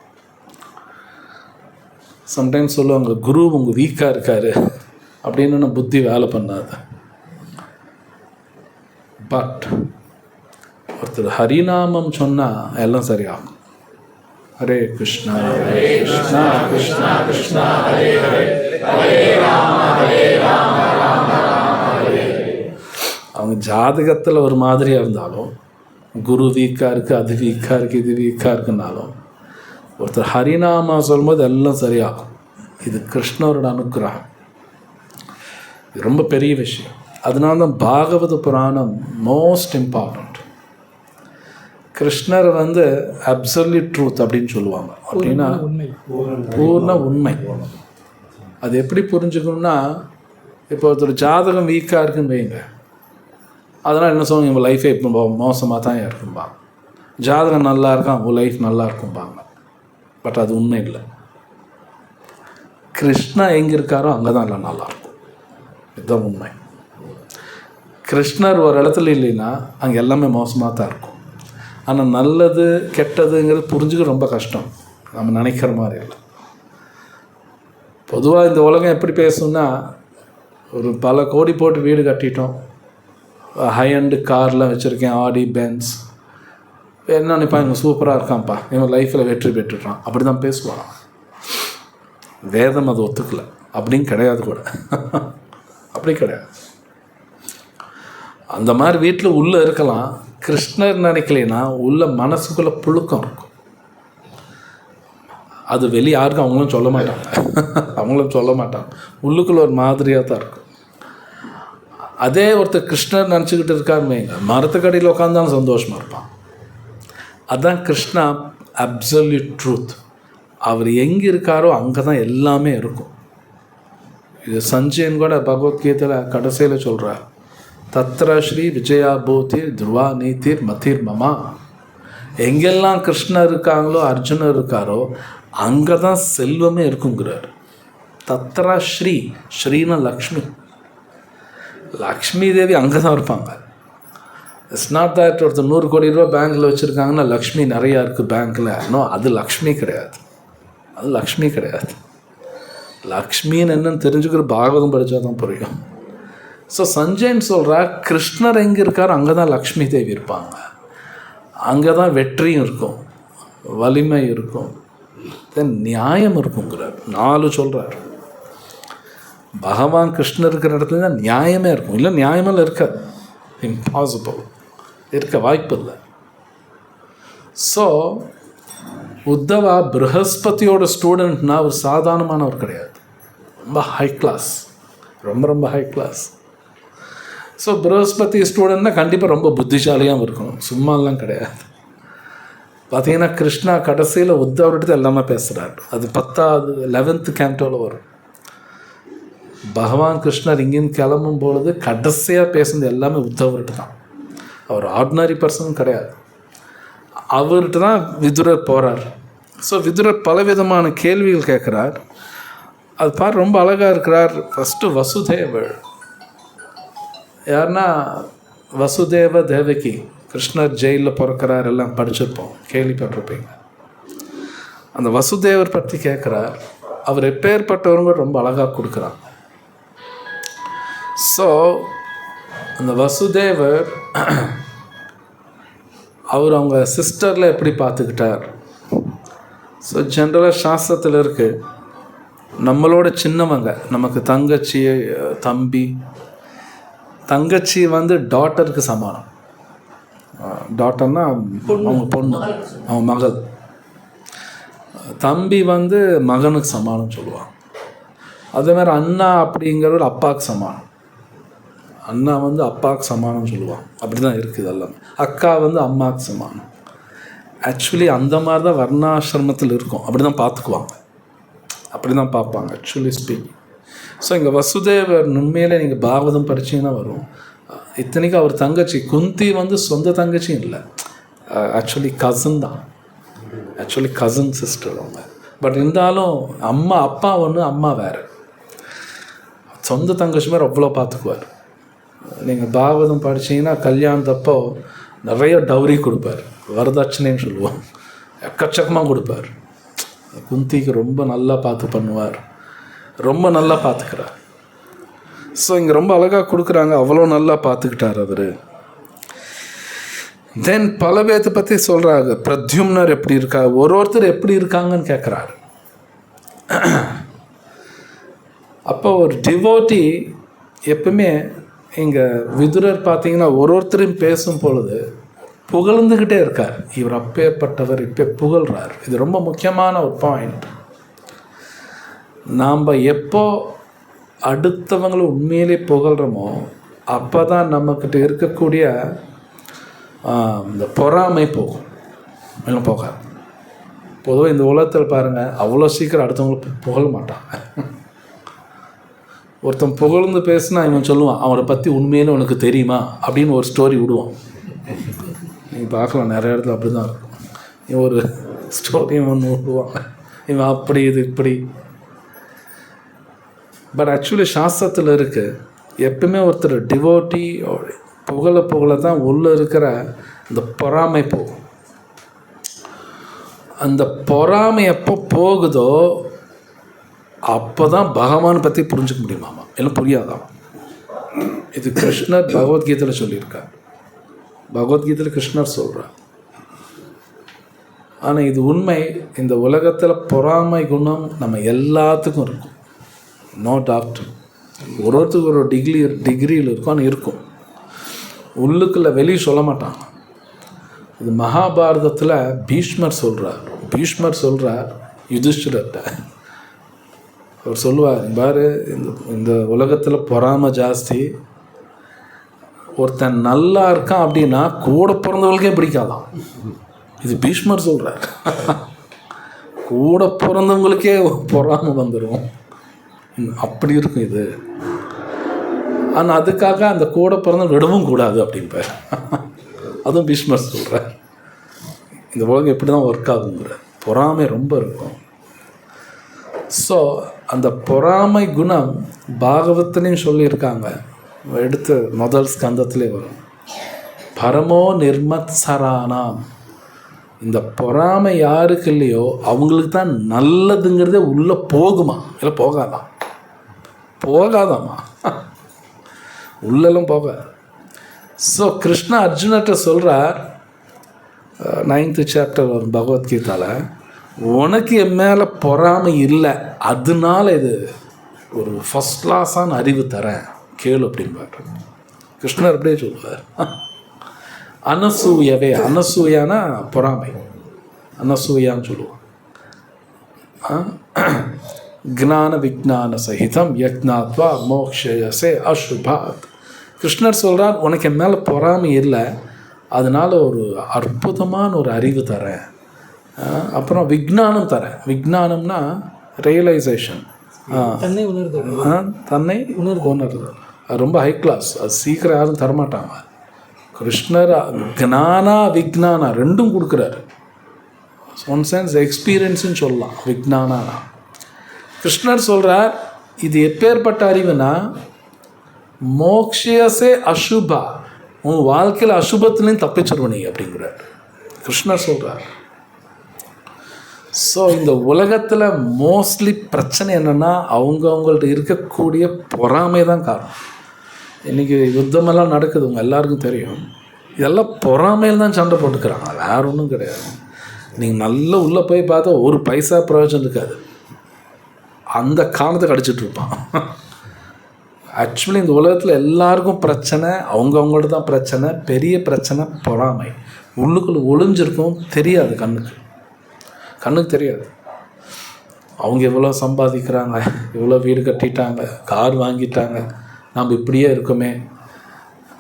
சம்டைம்ஸ் சொல்லுவாங்க, குரு உங்கள் வீக்காக இருக்கார் அப்படின்னு புத்தி வேலை பண்ணாது. பட் ஒருத்தர் ஹரிநாமம் சொன்னால் எல்லாம் சரியாகும். ஹரே கிருஷ்ணா ஹரே கிருஷ்ணா கிருஷ்ணா கிருஷ்ணா ஹரே ஹரே, ஹரே ராம ராம ராம ஹரே. அவங்க ஜாதகத்தில் ஒரு மாதிரியாக இருந்தாலும், குரு வீக்காக இருக்குது, அது வீக்காக இருக்குது, இது வீக்காக இருக்குன்னாலும், ஒருத்தர் ஹரிநாமா சொல்லும்போது எல்லாம் சரியாகும். இது கிருஷ்ணரோட அனுகிரகம். இது ரொம்ப பெரிய விஷயம். அதனால தான் பாகவத புராணம் மோஸ்ட் இம்பார்ட்டண்ட். கிருஷ்ணர் அப்சல்யூட் ட்ரூத் அப்படின்னு சொல்லுவாங்க. அப்படின்னா பூர்ண உண்மை. அது எப்படி புரிஞ்சுக்கணும்னா, இப்போ ஒருத்தர் ஜாதகம் வீக்காக இருக்குன்னு வைங்க, அதனால் என்ன சொல்லுவாங்க, இவங்க லைஃபே இப்போ மோசமாக தான் இருக்கும்பாங்க. ஜாதகம் நல்லா இருக்கான், உங்கள் லைஃப் நல்லா இருக்கும்பாங்க. பட் அது உண்மை இல்லை. கிருஷ்ணா எங்கே இருக்காரோ அங்கே தான் எல்லாம் நல்லாயிருக்கும். இதுதான் உண்மை. கிருஷ்ணர் ஒரு இடத்துல இல்லைன்னா அங்கே எல்லாமே மோசமாக தான் இருக்கும். ஆனால் நல்லது கெட்டதுங்கிறது புரிஞ்சுக்க ரொம்ப கஷ்டம், நம்ம நினைக்கிற மாதிரி இல்லை. பொதுவாக இந்த உலகம் எப்படி பேசும்னா, ஒரு பல கோடி போட்டு வீடு கட்டிட்டோம், ஹை அண்டு கார்லாம் வச்சுருக்கேன், ஆடி பென்ஸ், என்ன நினைப்பா, இவங்க சூப்பராக இருக்கான்ப்பா, இவன் லைஃப்பில் வெற்றி பெற்றுட்டான், அப்படி தான் பேசுவான். வேதம் அது ஒத்துக்கலை. அப்படின்னு கிடையாது கூட. அப்படி கிடையாது. அந்த மாதிரி வீட்டில் உள்ளே இருக்கலாம். கிருஷ்ணர் நினைக்கலைன்னா உள்ள மனசுக்குள்ளே புழுக்கம் இருக்கும். அது வெளியே யாருக்கும் அவங்களும் சொல்ல மாட்டாங்க. உள்ளுக்குள்ளே ஒரு மாதிரியாக தான் இருக்கும். அதே ஒருத்தர் கிருஷ்ணர் நினச்சிக்கிட்டு இருக்காருமே, மரத்துக்கடியில் உட்காந்தாலும் சந்தோஷமாக இருப்பான். அதுதான் கிருஷ்ணா அப்சல்யூட் ட்ரூத். அவர் எங்கே இருக்காரோ அங்கே தான் எல்லாமே இருக்கும். இது சஞ்சயன் கூட பகவத்கீதையில் கடைசியில் சொல்கிறார், தத்ர ஸ்ரீ விஜயா பூதிர் துருவா நீதிர் மதிர் மமா. எங்கெல்லாம் கிருஷ்ணர் இருக்காங்களோ அர்ஜுனர் இருக்காரோ அங்கே தான் செல்வமே இருக்குங்கிறார். தத்ரா ஸ்ரீ, ஸ்ரீனா லக்ஷ்மி, லக்ஷ்மி தேவி அங்கே தான் இருப்பாங்க. இட்ஸ் நாட் தட் ஒருத்தர் 100 கோடி ரூபா பேங்க்கில் வச்சுருக்காங்கன்னா லக்ஷ்மி நிறையா இருக்குது பேங்க்கில். நோ, அது லக்ஷ்மி கிடையாது. அது லக்ஷ்மி கிடையாது. லக்ஷ்மின்னு என்னன்னு தெரிஞ்சுக்கிற பாகவதம் படித்தா தான் புரியும். ஸோ சஞ்சயன் சொல்கிறார், கிருஷ்ணர் எங்கே இருக்காரோ அங்கே தான் லக்ஷ்மி தேவி இருப்பாங்க. அங்கே தான் வெற்றியும் இருக்கும், வலிமை இருக்கும், தென் நியாயம் இருக்குங்கிறார். 4 சொல்கிறார். பகவான் கிருஷ்ணர் இருக்கிற இடத்துல தான் நியாயமே இருக்கும். இல்லை நியாயமெல்லாம் இருக்காது, இம்பாசிபிள், இருக்க வாய்ப்பு இல்லை. ஸோ உத்தவா ப்ரஹஸ்பதியோட ஸ்டூடெண்ட்னா ஒரு சாதாரணமானவர் கிடையாது, ரொம்ப ஹை கிளாஸ், ரொம்ப ரொம்ப ஹை கிளாஸ். ஸோ ப்ரஹஸ்பதி ஸ்டூடெண்ட்னா கண்டிப்பாக ரொம்ப புத்திசாலியாகவும் இருக்கணும், சும்மாலாம் கிடையாது. பார்த்தீங்கன்னா கிருஷ்ணா கடைசியில் உத்தவர்கிட்ட எல்லாமே பேசுகிறார். அது 10th 11th கேண்டோவில் வரும். பகவான் கிருஷ்ணர் இங்கேருந்து கிளம்பும் பொழுது கடைசியாக பேசுனது எல்லாமே உத்தவர்கிட்ட தான். அவர் ஆர்டினரி பர்சனும் கிடையாது. அவர்கிட்ட தான் விதுரர் போகிறார். ஸோ விதுரர் பலவிதமான கேள்விகள் கேட்குறார். அது பார் ரொம்ப அழகாக இருக்கிறார். ஃபஸ்ட்டு வசுதேவர் யாருன்னா வசுதேவ தேவகி, கிருஷ்ணர் ஜெயிலில் பிறக்கிறார், எல்லாம் படிச்சிருப்போம், கேள்விப்பட்டிருப்பீங்க. அந்த வசுதேவர் பற்றி கேட்குறார். அவர் எப்பேற்பட்டவங்க ரொம்ப அழகாக கொடுக்குறாங்க. ஸோ அந்த வசுதேவர் அவர் அவங்க சிஸ்டரில் எப்படி பார்த்துக்கிட்டார். ஸோ ஜென்ரலாக சாஸ்திரத்தில் இருக்குது, நம்மளோட சின்னவங்க, நமக்கு தங்கச்சி தம்பி, தங்கச்சி வந்து டாட்டருக்கு சமானம். டாட்டர்னா அவங்க பொண்ணு, அவங்க மகள். தம்பி வந்து மகனுக்கு சமானம் சொல்லுவாங்க. அதே மாதிரி அண்ணா அப்படிங்கிறவர் அப்பாவுக்கு சமானம். அண்ணா வந்து அப்பாவுக்கு சமானம் சொல்லுவாங்க. அப்படி தான் இருக்குது எல்லாமே. அக்கா வந்து அம்மாவுக்கு சமானம். ஆக்சுவலி அந்த மாதிரி தான் வர்ணாசிரமத்தில் இருக்கும். அப்படி தான் பார்த்துக்குவாங்க, அப்படி தான் பார்ப்பாங்க ஆக்சுவலி ஸ்பீக்கிங். ஸோ இங்கே வசுதேவர் உண்மையிலே நீங்கள் பாகவதம் படிச்சிங்கன்னா வரும். இத்தனைக்கும் அவர் தங்கச்சி குந்தி வந்து சொந்த தங்கச்சியும் இல்லை, ஆக்சுவலி கசின் தான், ஆக்சுவலி கசின் சிஸ்டர் அவங்க. பட் இருந்தாலும் அம்மா அப்பா ஒன்று, அம்மா வேறு. சொந்த தங்கச்சி மாதிரி அவ்வளோ பார்த்துக்குவார். நீங்கள் பாகவதம் படிச்சிங்கன்னா கல்யாணத்தப்போ நிறைய டவுரி கொடுப்பார், வரதட்சணைன்னு சொல்லுவோம், எக்கச்சக்கமாக கொடுப்பார். குந்திக்கு ரொம்ப நல்லா பார்த்து பண்ணுவார், ரொம்ப நல்லா பார்த்துக்கிறார். ஸோ இங்கே ரொம்ப அழகாக கொடுக்குறாங்க, அவ்வளோ நல்லா பார்த்துக்கிட்டார் அவர். தென் பல பேர்த்தை பற்றி சொல்கிறாங்க. பிரத்யும்னர் எப்படி இருக்கா, ஒருத்தர் எப்படி இருக்காங்கன்னு கேட்குறாரு. அப்போ ஒரு டிவோட்டி எப்பவுமே இங்கே விதுரர் பார்த்தீங்கன்னா ஒருத்தரையும் பேசும் பொழுது புகழ்ந்துக்கிட்டே இருக்கார். இவர் அப்பேற்பட்டவர், இப்போ புகழ்கிறார். இது ரொம்ப முக்கியமான ஒரு பாயிண்ட். நாம் எப்போ அடுத்தவங்களை உண்மையிலே புகழ்கிறோமோ அப்போ தான் நம்மக்கிட்ட இருக்கக்கூடிய இந்த பொறாமை போகும், இல்லை போகாது. பொதுவாக இந்த உலகத்தில் பாருங்கள், அவ்வளோ சீக்கிரம் அடுத்தவங்களை புகழ மாட்டாங்க. ஒருத்தன் புகழ்ந்து பேசுனா இவன் சொல்லுவான், அவனை பற்றி உண்மையிலே உனக்கு தெரியுமா அப்படின்னு ஒரு ஸ்டோரி விடுவான். நீங்கள் பார்க்கலாம், நிறைய இடத்துல அப்படி தான் இருக்கும். இவன் ஒரு ஸ்டோரி ஒன்று விடுவான், இவன் அப்படி இது இப்படி. பட் ஆக்சுவலி சாஸ்திரத்தில் இருக்குது, எப்பவுமே ஒருத்தர் டிவோட்டி புகழ தான் உள்ளே இருக்கிற இந்த பொறாமை போகும். அந்த பொறாமை எப்போ போகுதோ அப்போ தான் பகவானை பற்றி புரிஞ்சுக்க முடியுமாமா, எல்லாம் புரியாதாம். இது கிருஷ்ணர் பகவத்கீதையில் சொல்லியிருக்கார். பகவத்கீதையில் கிருஷ்ணர் சொல்கிறார். ஆனால் இது உண்மை. இந்த உலகத்தில் பொறாமை குணம் நம்ம எல்லாத்துக்கும் இருக்கும், நோ டவுட். ஒருத்தருக்கு ஒரு டிகிரியில் இருக்கும், ஆனால் இருக்கும். உள்ளுக்குள்ளே வெளியே சொல்ல மாட்டாங்க. இது மகாபாரதத்தில் பீஷ்மர் சொல்கிறார் யுதிஷ்டிரர்கிட்ட. அவர் சொல்லுவார், பாரு இந்த உலகத்தில் பொறாமை ஜாஸ்தி, ஒருத்தன் நல்லா இருக்கான் அப்படின்னா கூட பிறந்தவங்களுக்கே பிடிக்காதான். இது பீஷ்மர் சொல்கிறார். கூட பிறந்தவங்களுக்கே பொறாமை வந்துடும், அப்படி இருக்கும் இது. ஆனால் அதுக்காக அந்த கூட பிறந்த விடவும் கூடாது அப்படின்பார். அதுவும் பீஷ்மர் சொல்கிறார். இந்த உலகம் எப்படி தான் ஒர்க் ஆகுங்கிற பொறாமை ரொம்ப இருக்கும். ஸோ அந்த பொறாமை குணம் பாகவத்திலையும் சொல்லியிருக்காங்க. எடுத்து முதல் ஸ்கந்தத்திலே வரும், பரமோ நிர்மத்சரானாம். இந்த பொறாமை யாருக்கு இல்லையோ அவங்களுக்கு தான் நல்லதுங்கிறதே உள்ளே போகுமா, இல்லை போகாதாமா, உள்ளெல்லாம் போகாது. ஸோ கிருஷ்ணா அர்ஜுனர்கிட்ட சொல்கிறார், 9th சாப்டர் வரும் பகவத்கீதாவில், உனக்கு என் மேலே பொறாமை இல்லை, அதனால இது ஒரு ஃபஸ்ட் கிளாஸான அறிவு தரேன் கேளு அப்படின்பார். கிருஷ்ணர் அப்படியே சொல்லுவார். அனசூயவே, அனசூயானா பொறாமை, அனசூயான்னு சொல்லுவோம். ஞான விஜான சகிதம் யக்ஞாத்வா மோக்ஷயசே அசுபாத். கிருஷ்ணர் சொல்கிறார், உனக்கு என் மேலே பொறாமை இல்லை, அதனால் ஒரு அற்புதமான ஒரு அறிவு தரேன். அப்புறம் விஜ்ஞானம் தரேன். விஜ்ஞானம்னா ரியலைசேஷன், தன்னை உணர்தல். அது ரொம்ப ஹை கிளாஸ், அது சீக்கிரம் யாரும் தரமாட்டாங்க. கிருஷ்ணர் ஞானா விஜ்ஞானா ரெண்டும் கொடுக்குறாரு. ஒன் சென்ஸ் எக்ஸ்பீரியன்ஸுன்னு சொல்லலாம் விஜ்ஞானா. கிருஷ்ணர் சொல்கிறார், இது எப்பேற்பட்ட அறிவுனா மோக்ஷயசே அசுபா, உன் வாழ்க்கையில் அசுபத்துலேயும் தப்பிச்சிருவ நீ அப்படிங்கிறார் கிருஷ்ணர் சொல்கிறார். ஸோ இந்த உலகத்தில் மோஸ்ட்லி பிரச்சனை என்னென்னா அவங்கவுங்கள்ட்ட இருக்கக்கூடிய பொறாமை தான் காரணம். இன்றைக்கி யுத்தமெல்லாம் நடக்குது, உங்கள் எல்லாருக்கும் தெரியும். இதெல்லாம் பொறாமையில் தான் சண்டை போட்டுக்கிறாங்க, வேறு ஒன்றும் கிடையாது. நீங்கள் நல்லா உள்ளே போய் பார்த்தா ஒரு பைசா பிரயோஜனம் இருக்காது, அந்த காலத்துக்கு அடிச்சுட்டு இருப்பான். ஆக்சுவலி இந்த உலகத்தில் எல்லாருக்கும் பிரச்சனை அவங்கவுங்கள்ட்ட தான் பிரச்சனை. பெரிய பிரச்சனை பொறாமை. உள்ளுக்குள்ளே ஒளிஞ்சிருக்கும், தெரியாது, கண்ணுக்கு தெரியாது. அவங்க எவ்வளோ சம்பாதிக்கிறாங்க, எவ்வளோ வீடு கட்டிட்டாங்க, கார் வாங்கிட்டாங்க, நாம் இப்படியே இருக்குமே.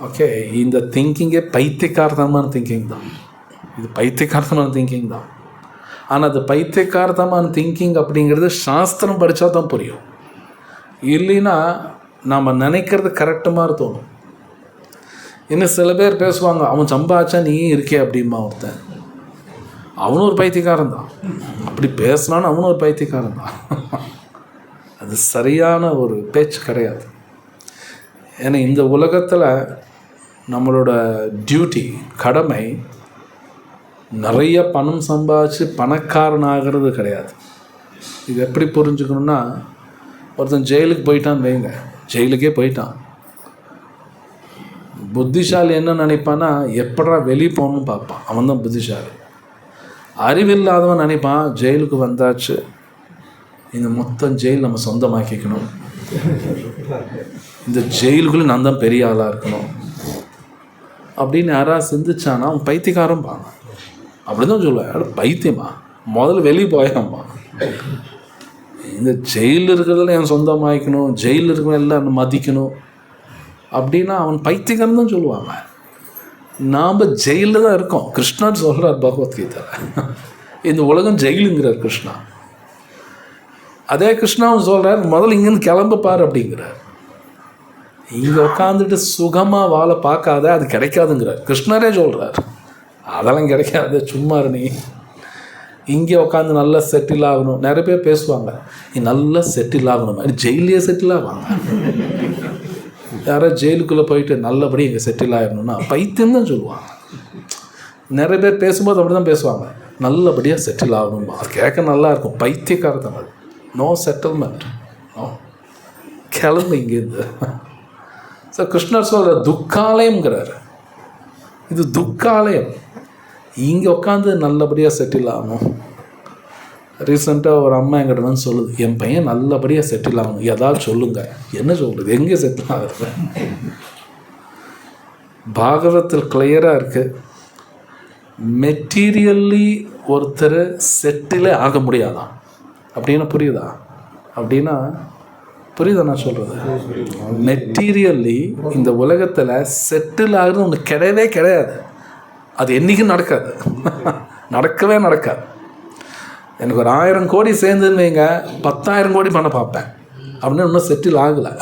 ஓகே, இந்த திங்கிங்கே பைத்தியக்காரத்தனமான திங்கிங் தான். இது பைத்தியக்காரத்தனமான திங்கிங் தான். ஆனால் அது பைத்தியக்காரத்தனமான திங்கிங் அப்படிங்கிறது சாஸ்திரம் படித்தா தான் புரியும். இல்லைன்னா நாம் நினைக்கிறது கரெக்டு மாதிரி தோணும். இன்னும் சில பேர் பேசுவாங்க, அவன் சம்பாதிச்சா நீ இருக்கே அப்படிமா ஒருத்தன், அவனும் ஒரு பைத்தியக்காரன் தான். அப்படி பேசினான்னு அவனும் ஒரு பைத்தியக்காரன் தான். அது சரியான ஒரு பேச்சு கிடையாது. ஏன்னா இந்த உலகத்தில் நம்மளோட டியூட்டி, கடமை, நிறைய பணம் சம்பாதிச்சு பணக்காரன் ஆகிறது கிடையாது. இது எப்படி புரிஞ்சுக்கணுன்னா, ஒருத்தன் ஜெயிலுக்கு போயிட்டான்னு வைங்க, ஜெயிலுக்கே போயிட்டான். புத்திசாலி என்ன நினைப்பான்னா, எப்படா வெளியே போகணும்னு பார்ப்பான், அவன் தான் புத்திசாலி. அறிவில்லாதவன் நினைப்பான், ஜெயிலுக்கு வந்தாச்சு, இந்த மொத்தம் ஜெயில் நம்ம சொந்தமாக்கிக்கணும், இந்த ஜெயிலுக்குள்ளே நான் தான் பெரிய ஆளாக இருக்கணும் அப்படின்னு யாராவது சிந்திச்சானா அவன் பைத்தியக்காரன் பாங்க. அப்படி தான் சொல்லுவேன், பைத்தியமா, முதல்ல வெளியே போயாம்மா, இந்த ஜெயிலில் இருக்கிறதுல என் சொந்தமாக்கணும், ஜெயிலில் இருக்கிற எல்லாம் மதிக்கணும் அப்படின்னா அவன் பைத்தியக்காரன் தான் சொல்லுவாங்க. நாம் ஜெயிலில் தான் இருக்கோம். கிருஷ்ணர் சொல்கிறார் பகவத்கீதையில், இந்த உலகம் ஜெயிலுங்கிறார் கிருஷ்ணா. அதே கிருஷ்ணாவும் சொல்கிறார், முதல்ல இங்கேருந்து கிளம்புப்பார் அப்படிங்கிறார். இங்கே உட்காந்துட்டு சுகமாக வாழ பார்க்காத, அது கிடைக்காதுங்கிறார் கிருஷ்ணரே சொல்கிறார். அதெல்லாம் கிடைக்காது, சும்மா நீ இங்கே உட்காந்து நல்லா செட்டில் ஆகணும். நிறைய பேர் பேசுவாங்க, நீ நல்லா செட்டில் ஆகணும், ஜெயிலே செட்டில் ஆவாங்க. யாரோ ஜெயிலுக்குள்ளே போயிட்டு நல்லபடி இங்கே செட்டில் ஆகிடணும்னா பைத்தியம் தான் சொல்லுவாங்க. நிறைய பேர் பேசும்போது அப்படி தான் பேசுவாங்க, நல்லபடியாக செட்டில் ஆகணுமா, அது கேட்க நல்லா இருக்கும். பைத்தியக்காரத்தம் அது. நோ செட்டில்மெண்ட், நோ, கிளம்பு இங்கேருந்து. ஸோ கிருஷ்ணர் சொல்கிற துக்காலயம்ங்கிறார், இது துக்காலயம். இங்கே உட்காந்து நல்லபடியாக செட்டில் ஆகணும். ரீசெண்டாக ஒரு அம்மா என்கிட்ட வந்து சொல்லுது, என் பையன் நல்லபடியாக செட்டில் ஆகணும், ஏதாவது சொல்லுங்கள். என்ன சொல்கிறது, எங்கே செட்டில் ஆகுறது? பாகவத்தில் கிளியராக இருக்குது, மெட்டீரியல்லி ஒருத்தர் செட்டிலே ஆக முடியாதான் அப்படின்னு. புரியுதா? அப்படின்னா புரியுதா நான் சொல்கிறது? மெட்டீரியல்லி இந்த உலகத்தில் செட்டில் ஆகுறது ஒன்று கிடையவே கிடையாது. அது என்றைக்கும் நடக்காது. நடக்கவே நடக்காது. எனக்கு ஒரு 1000 கோடி சேர்ந்துன்னு வைங்க, 10,000 கோடி பண்ண பார்ப்பேன் அப்படின்னு இன்னும் செட்டில் ஆகலை.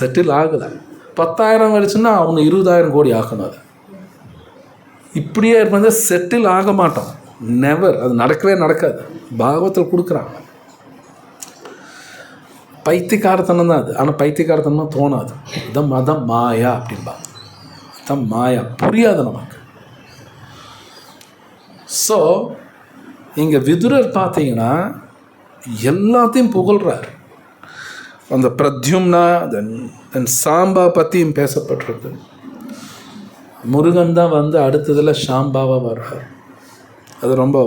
செட்டில் ஆகலை. 10,000 வச்சுன்னா அவங்க 20,000 கோடி ஆக்கணும். அது இப்படியே இருப்பது செட்டில் ஆக மாட்டோம். நெவர். அது நடக்கவே நடக்காது. பாகவத்தில் கொடுக்குறாங்க. பைத்தியக்காரத்தனம் தான் அது. ஆனால் பைத்தியக்காரத்தனம் தோணாது. அதான் மாயா அப்படின்பாங்க. அதான் மாயா. புரியாது நமக்கு. ஸோ இங்கே விதுரர் பார்த்தீங்கன்னா எல்லாத்தையும் புகழ்கிறார். அந்த பிரத்யும்னா தென் சாம்பா பற்றியும் பேசப்பட்டிருக்கு. முருகன் தான் வந்து அடுத்ததில் ஷாம்பாவாக வர்றார். அது ரொம்ப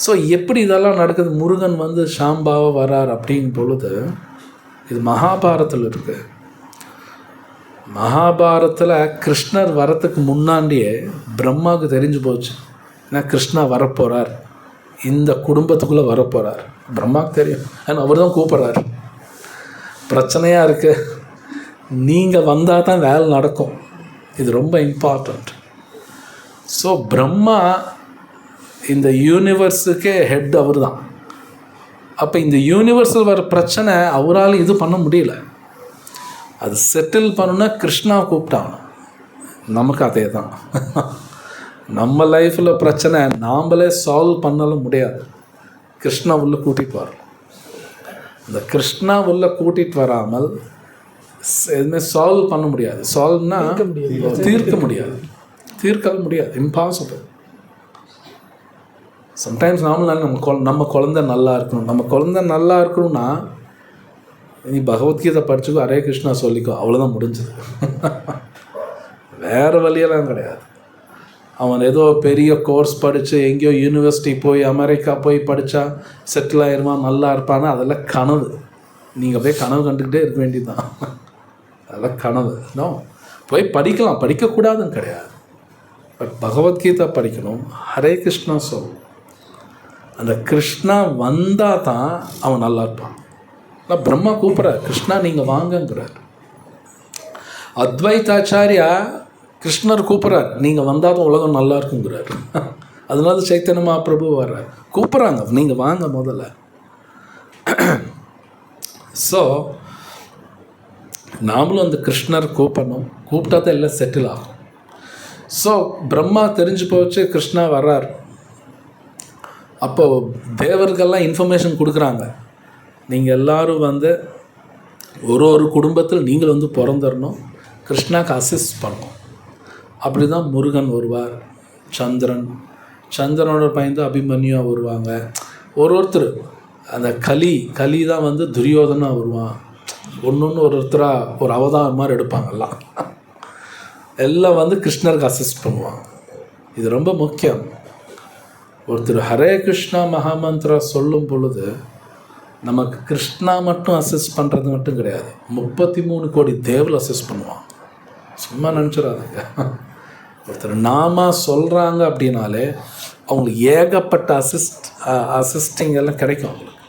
ஸோ எப்படி இதெல்லாம் நடக்குது? முருகன் வந்து ஷாம்பாவாக வர்றார் அப்படிங்கும் பொழுது இது மகாபாரத்தில் இருக்குது. மகாபாரத்தில் கிருஷ்ணர் வரத்துக்கு முன்னாடியே பிரம்மாவுக்கு தெரிஞ்சு போச்சு. ஏன்னா கிருஷ்ணா வரப்போகிறார், இந்த குடும்பத்துக்குள்ளே வரப்போகிறார். பிரம்மாவுக்கு தெரியும். ஆனால் அவர் தான் கூப்பிட்றாரு. பிரச்சனையாக இருக்குது, நீங்கள் வந்தால் தான் வேலை நடக்கும். இது ரொம்ப இம்பார்ட்டண்ட். ஸோ பிரம்மா இந்த யூனிவர்ஸுக்கே ஹெட் அவர் தான். அப்போ இந்த யூனிவர்ஸில் வர பிரச்சனை அவரால் இது பண்ண முடியல. அது செட்டில் பண்ணணுன்னா கிருஷ்ணா கூப்பிட்டாங்க. நமக்கு அதே தான். நம்ம லைஃப்பில் பிரச்சனை நாம்ளே சால்வ் பண்ணாலும் முடியாது. கிருஷ்ணா உள்ள கூட்டிகிட்டு வரணும். இந்த கிருஷ்ணா உள்ள கூட்டிகிட்டு வராமல் எதுவுமே சால்வ் பண்ண முடியாது. சால்வ்னா தீர்க்க முடியாது. தீர்க்க முடியாது. இம்பாசிபிள். சம்டைம்ஸ் நாமளும் நம்ம குழந்தை நல்லா இருக்கணும். நம்ம குழந்தை நல்லா இருக்கணும்னா நீ பகவத்கீதை படிச்சுக்கோ, ஹரே கிருஷ்ணா சொல்லிக்கோ, அவ்வளோதான் முடிஞ்சது. வேறு வழியெல்லாம் கிடையாது. அவன் ஏதோ பெரிய கோர்ஸ் படித்து எங்கேயோ யூனிவர்சிட்டி போய் அமெரிக்கா போய் படித்தா செட்டில் ஆயிடுவான், நல்லா இருப்பான்னு அதெல்லாம் கனவு. நீங்கள் போய் கனவு கண்டுக்கிட்டே இருக்க வேண்டியதுதான். அதெல்லாம் கனவு. நோ, போய் படிக்கலாம், படிக்கக்கூடாதுன்னு கிடையாது. பட் பகவத்கீதை படிக்கணும், ஹரே கிருஷ்ணா சொல். அந்த கிருஷ்ணா வந்தால் தான் அவன் நல்லா இருப்பான். நான் பிரம்மா கூப்பிட்றார், கிருஷ்ணா நீங்கள் வாங்கங்கிறார். அத்வைதாச்சாரியா கிருஷ்ணர் கூப்பிட்றார், நீங்கள் வந்தால் தான் உலகம் நல்லா இருக்குங்கிறார். அதனால சைத்தன்ய மகாபிரபு வர்றார், கூப்பிட்றாங்க, நீங்கள் வாங்க முதல்ல. ஸோ நாமளும் அந்த கிருஷ்ணர் கூப்பிடணும். கூப்பிட்டா தான் எல்லாம் செட்டில் ஆகும். ஸோ பிரம்மா தெரிஞ்சு போச்சு, கிருஷ்ணா வர்றார். அப்போது தேவர்கள்லாம் இன்ஃபர்மேஷன் கொடுக்குறாங்க, நீங்கள் எல்லோரும் வந்து ஒரு குடும்பத்தில் நீங்கள் வந்து பிறந்துடணும், கிருஷ்ணாவுக்கு அசிஸ்ட் பண்ணணும். அப்படி தான் முருகன் வருவார், சந்திரனோட பையன் தான் அபிமன்யுவாக வருவாங்க. ஒருத்தர் அந்த கலி தான் வந்து துரியோதனாக வருவான். ஒன்று ஒருத்தராக ஒரு அவதாரம் மாதிரி எடுப்பாங்கல்லாம். எல்லாம் வந்து கிருஷ்ணருக்கு அசிஸ்ட் பண்ணுவாங்க. இது ரொம்ப முக்கியம். ஒருத்தர் ஹரே கிருஷ்ணா மகாமந்திரா சொல்லும் பொழுது நமக்கு கிருஷ்ணா மட்டும் அசிஸ்ட் பண்ணுறது மட்டும் கிடையாது, 33 கோடி தேவல் அசிஸ்ட் பண்ணுவான். சும்மா நினச்சிடாதுங்க. ஒருத்தர் நாம சொல்கிறாங்க அப்படின்னாலே அவங்களுக்கு ஏகப்பட்ட அசிஸ்டிங் எல்லாம் கிடைக்கும். அவங்களுக்கு